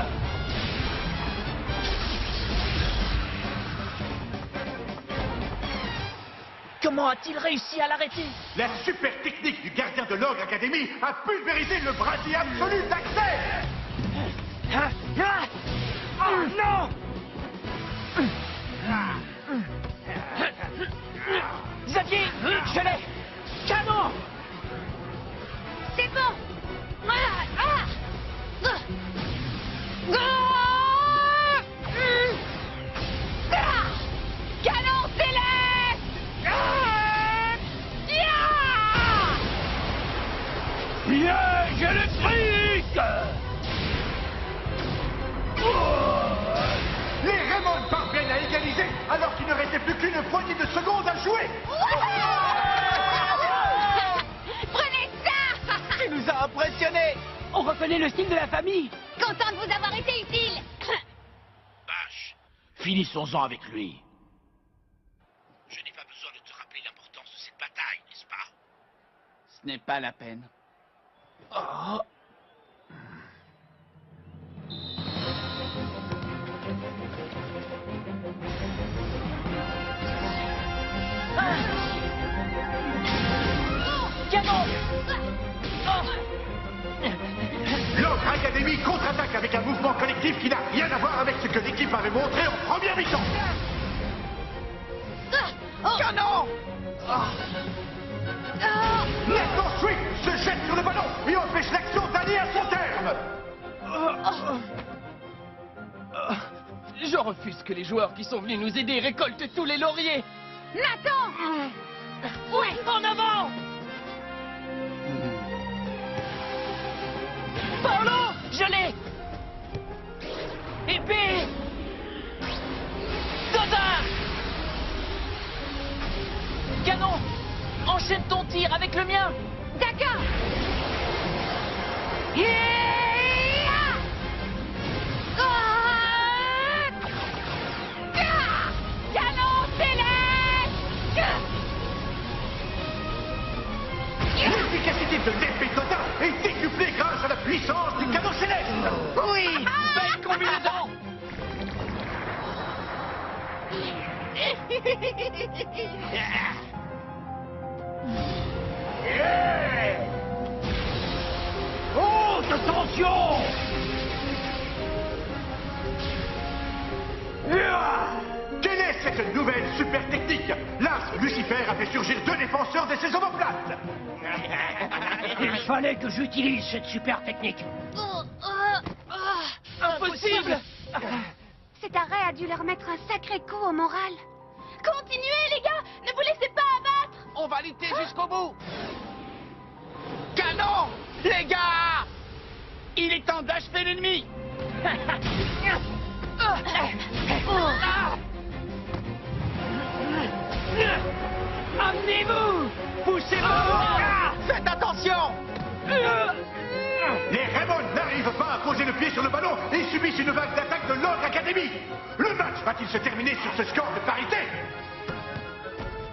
Comment a-t-il réussi à l'arrêter? La super technique du gardien de Log Academy a pulvérisé le brasier absolu d'Axel. Oh non! Xavier, je l'ai! Canon! C'est bon. Canon céleste. Piège électrique. Les Raymond parviennent à égaliser alors qu'il ne restait plus qu'une poignée de secondes à jouer. Prenez ça. Tu nous as impressionnés. On reconnaît le style de la famille. Content de vous avoir été utile. Vache, finissons-en avec lui. Je n'ai pas besoin de te rappeler l'importance de cette bataille, n'est-ce pas? Ce n'est pas la peine. Oh. Canon! Log Academy contre-attaque avec un mouvement collectif qui n'a rien à voir avec ce que l'équipe avait montré en première mi-temps. Canon! Maintenant, Sweet se jette sur le ballon et empêche l'action d'aller à son terme. Je refuse que les joueurs qui sont venus nous aider récoltent tous les lauriers. Nathan! Ouais, en avant! Paolo, je l'ai! Épée! Dodin! Canon! Enchaîne ton tir avec le mien! D'accord! Canon céleste! L'efficacité de l'épée Dodin est décuplée grâce à la puissance du canon céleste. Oui! Belle combinaison! Haute tension! super technique. L'as Lucifer a fait surgir 2 défenseurs de ses omoplates. Il fallait que j'utilise cette super technique. Impossible! Cet arrêt a dû leur mettre un sacré coup au moral. Continuez, les gars! Ne vous laissez pas abattre! On va lutter jusqu'au bout. Canon! Les gars! Il est temps d'achever l'ennemi. Amenez-vous! Poussez-vous! Faites attention! Les Raymond n'arrivent pas à poser le pied sur le ballon et subissent une vague d'attaque de l'Ogre Academy. Le match va-t-il se terminer sur ce score de parité?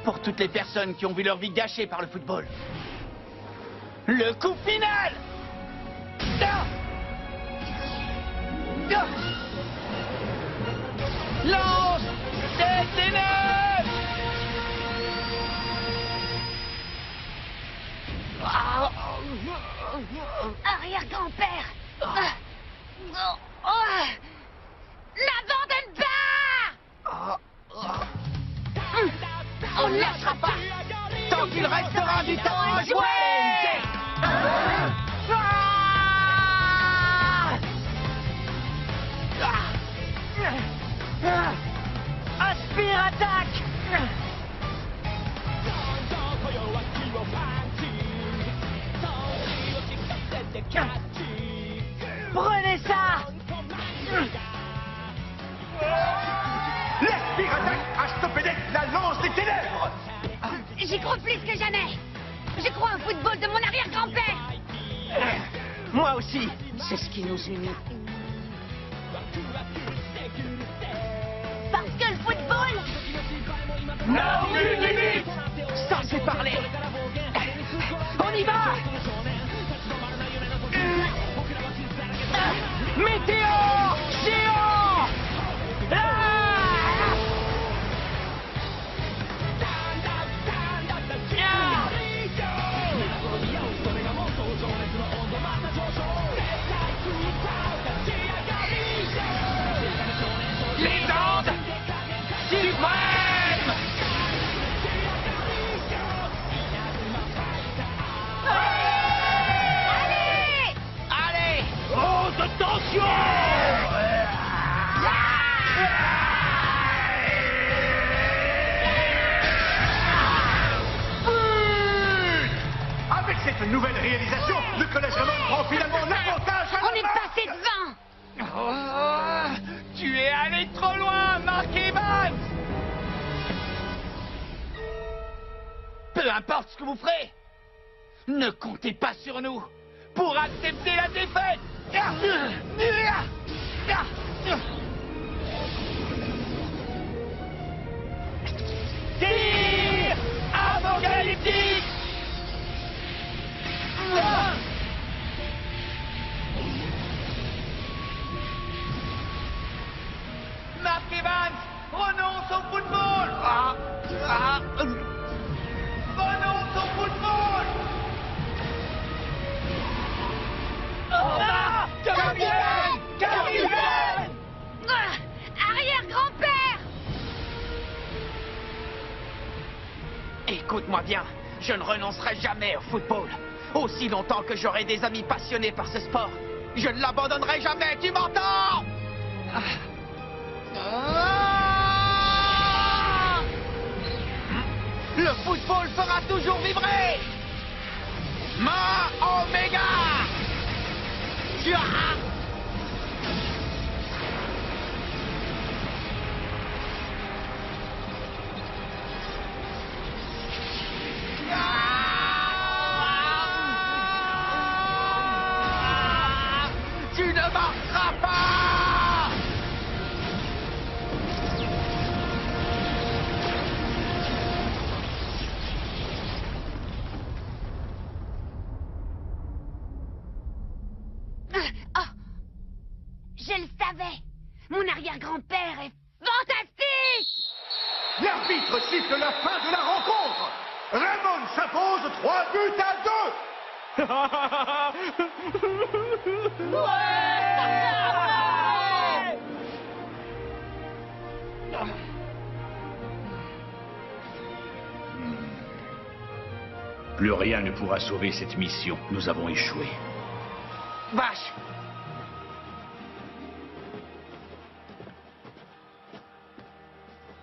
Pour toutes les personnes qui ont vu leur vie gâchée par le football. Le coup final! Lance des ténèbres! Arrière-grand-père! N'abandonne pas! On ne lâchera pas! Tant qu'il restera du temps à jouer! Aspire, attaque! Prenez ça! L'Espire attaque a stoppé net la lance des ténèbres. J'y crois plus que jamais! Je crois au football de mon arrière-grand-père! Moi aussi! C'est ce qui nous unit. Parce que le football... Non, plus limite! Ça, c'est parler! On y va! Météore géant! Légende suprême! Allez! Haute tension! Avec cette nouvelle réalisation, le collège Raymond prend finalement l'avantage à la On est main. passé devant! Oh, tu es allé trop loin, Mark Evans! Peu importe ce que vous ferez, ne comptez pas sur nous pour accepter la défaite! Tir apocalyptique! Mark Evans renonce au football! Renonce au football! Capitaine! Capitaine! Arrière-grand-père! Écoute-moi bien, je ne renoncerai jamais au football. Aussi longtemps que j'aurai des amis passionnés par ce sport. Je ne l'abandonnerai jamais, tu m'entends? Le football fera toujours vibrer! Ma Omega! Tu ne marcheras pas! Je le savais! Mon arrière-grand-père est fantastique! L'arbitre siffle la fin de la rencontre. Raymond s'impose 3 buts à 2. Plus rien ne pourra sauver cette mission. Nous avons échoué. Vache!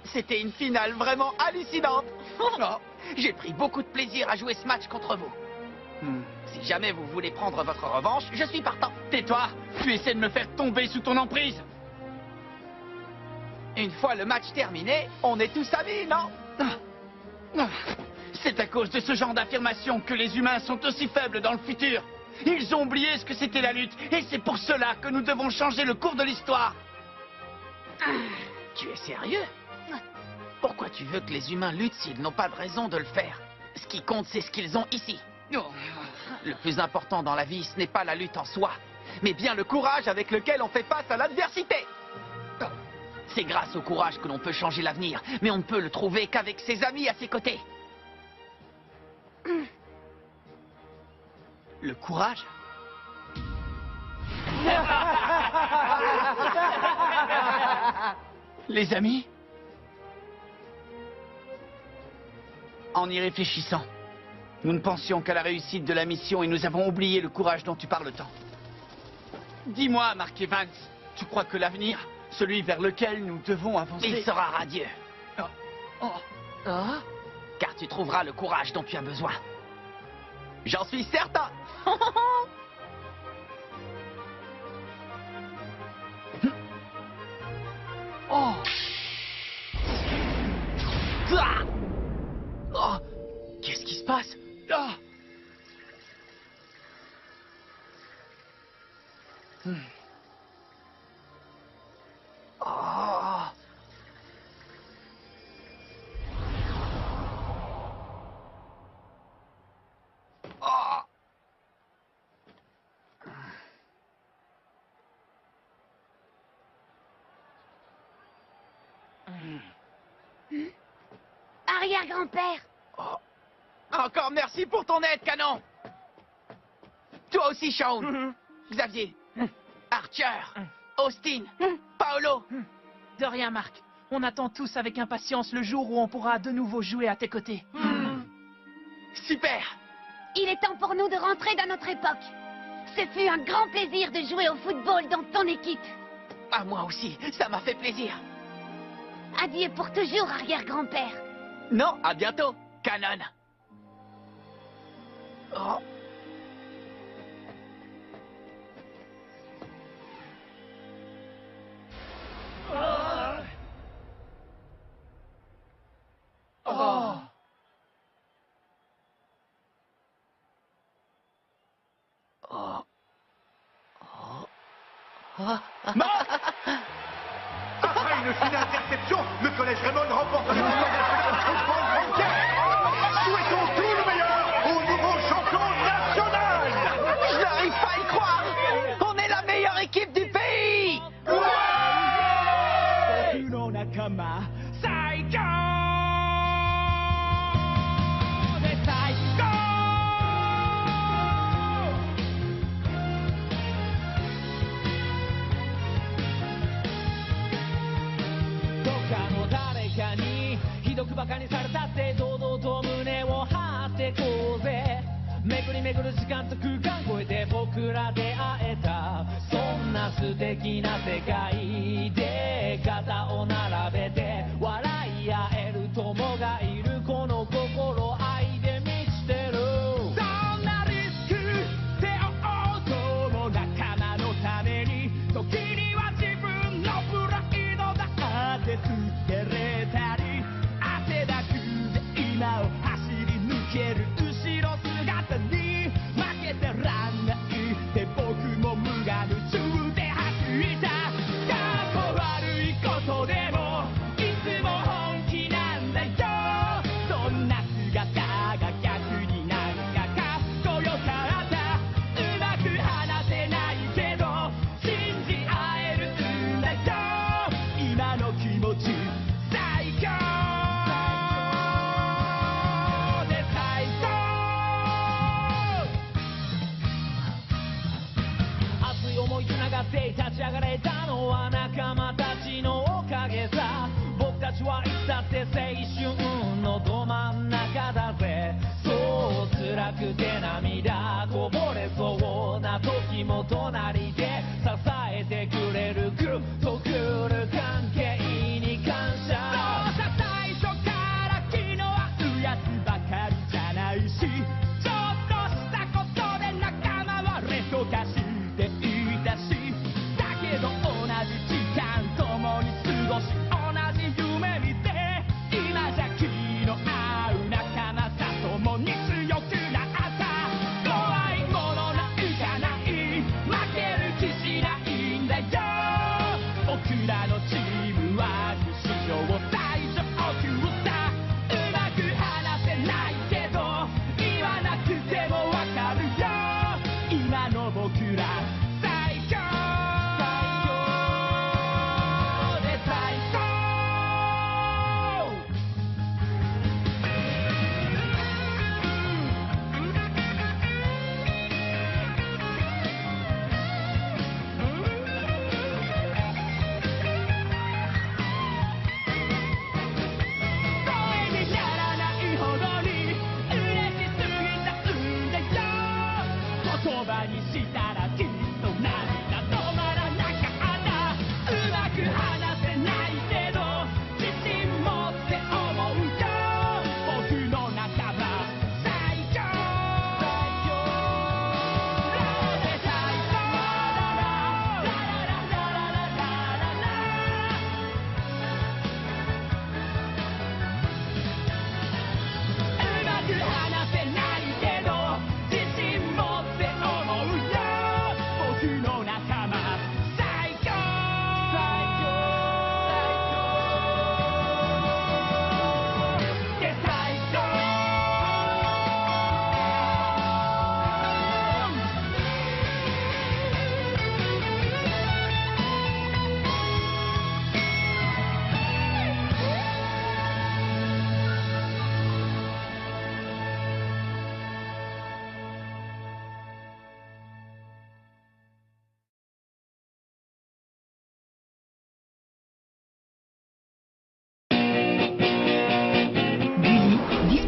C'était une finale vraiment hallucinante. J'ai pris beaucoup de plaisir à jouer ce match contre vous. Si jamais vous voulez prendre votre revanche, je suis partant. Tais-toi! Tu essaies de me faire tomber sous ton emprise! Une fois le match terminé, on est tous amis, non? C'est à cause de ce genre d'affirmation que les humains sont aussi faibles dans le futur. Ils ont oublié ce que c'était la lutte, et c'est pour cela que nous devons changer le cours de l'histoire. Tu es sérieux? Pourquoi tu veux que les humains luttent s'ils n'ont pas de raison de le faire? Ce qui compte, c'est ce qu'ils ont ici. Le plus important dans la vie, ce n'est pas la lutte en soi, mais bien le courage avec lequel on fait face à l'adversité. C'est grâce au courage que l'on peut changer l'avenir, mais on ne peut le trouver qu'avec ses amis à ses côtés. Le courage? Les amis? En y réfléchissant, nous ne pensions qu'à la réussite de la mission et nous avons oublié le courage dont tu parles tant. Dis-moi, Mark Evans, tu crois que l'avenir, celui vers lequel nous devons avancer... Il sera radieux. Car tu trouveras le courage dont tu as besoin. J'en suis certain. Oh. Oh. Qu'est-ce qui se passe? Arrière-grand-père. Encore merci pour ton aide, Canon. Toi aussi, Shaun. Xavier. Archer. Austin. Paolo. De rien, Marc. On attend tous avec impatience le jour où on pourra de nouveau jouer à tes côtés. Super. Il est temps pour nous de rentrer dans notre époque. Ce fut un grand plaisir de jouer au football dans ton équipe. À moi aussi, ça m'a fait plaisir. Adieu pour toujours, arrière-grand-père. Non, à bientôt, Canon. Oh. Oh. Oh. Après une fine interception, le collège Raymond remporte le championnat national de football bancaire. Souhaitons tout le meilleur au nouveau champion national. Je n'arrive pas à y croire. On est la meilleure équipe du pays.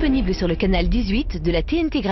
disponible sur le canal 18 de la TNT Gratuite.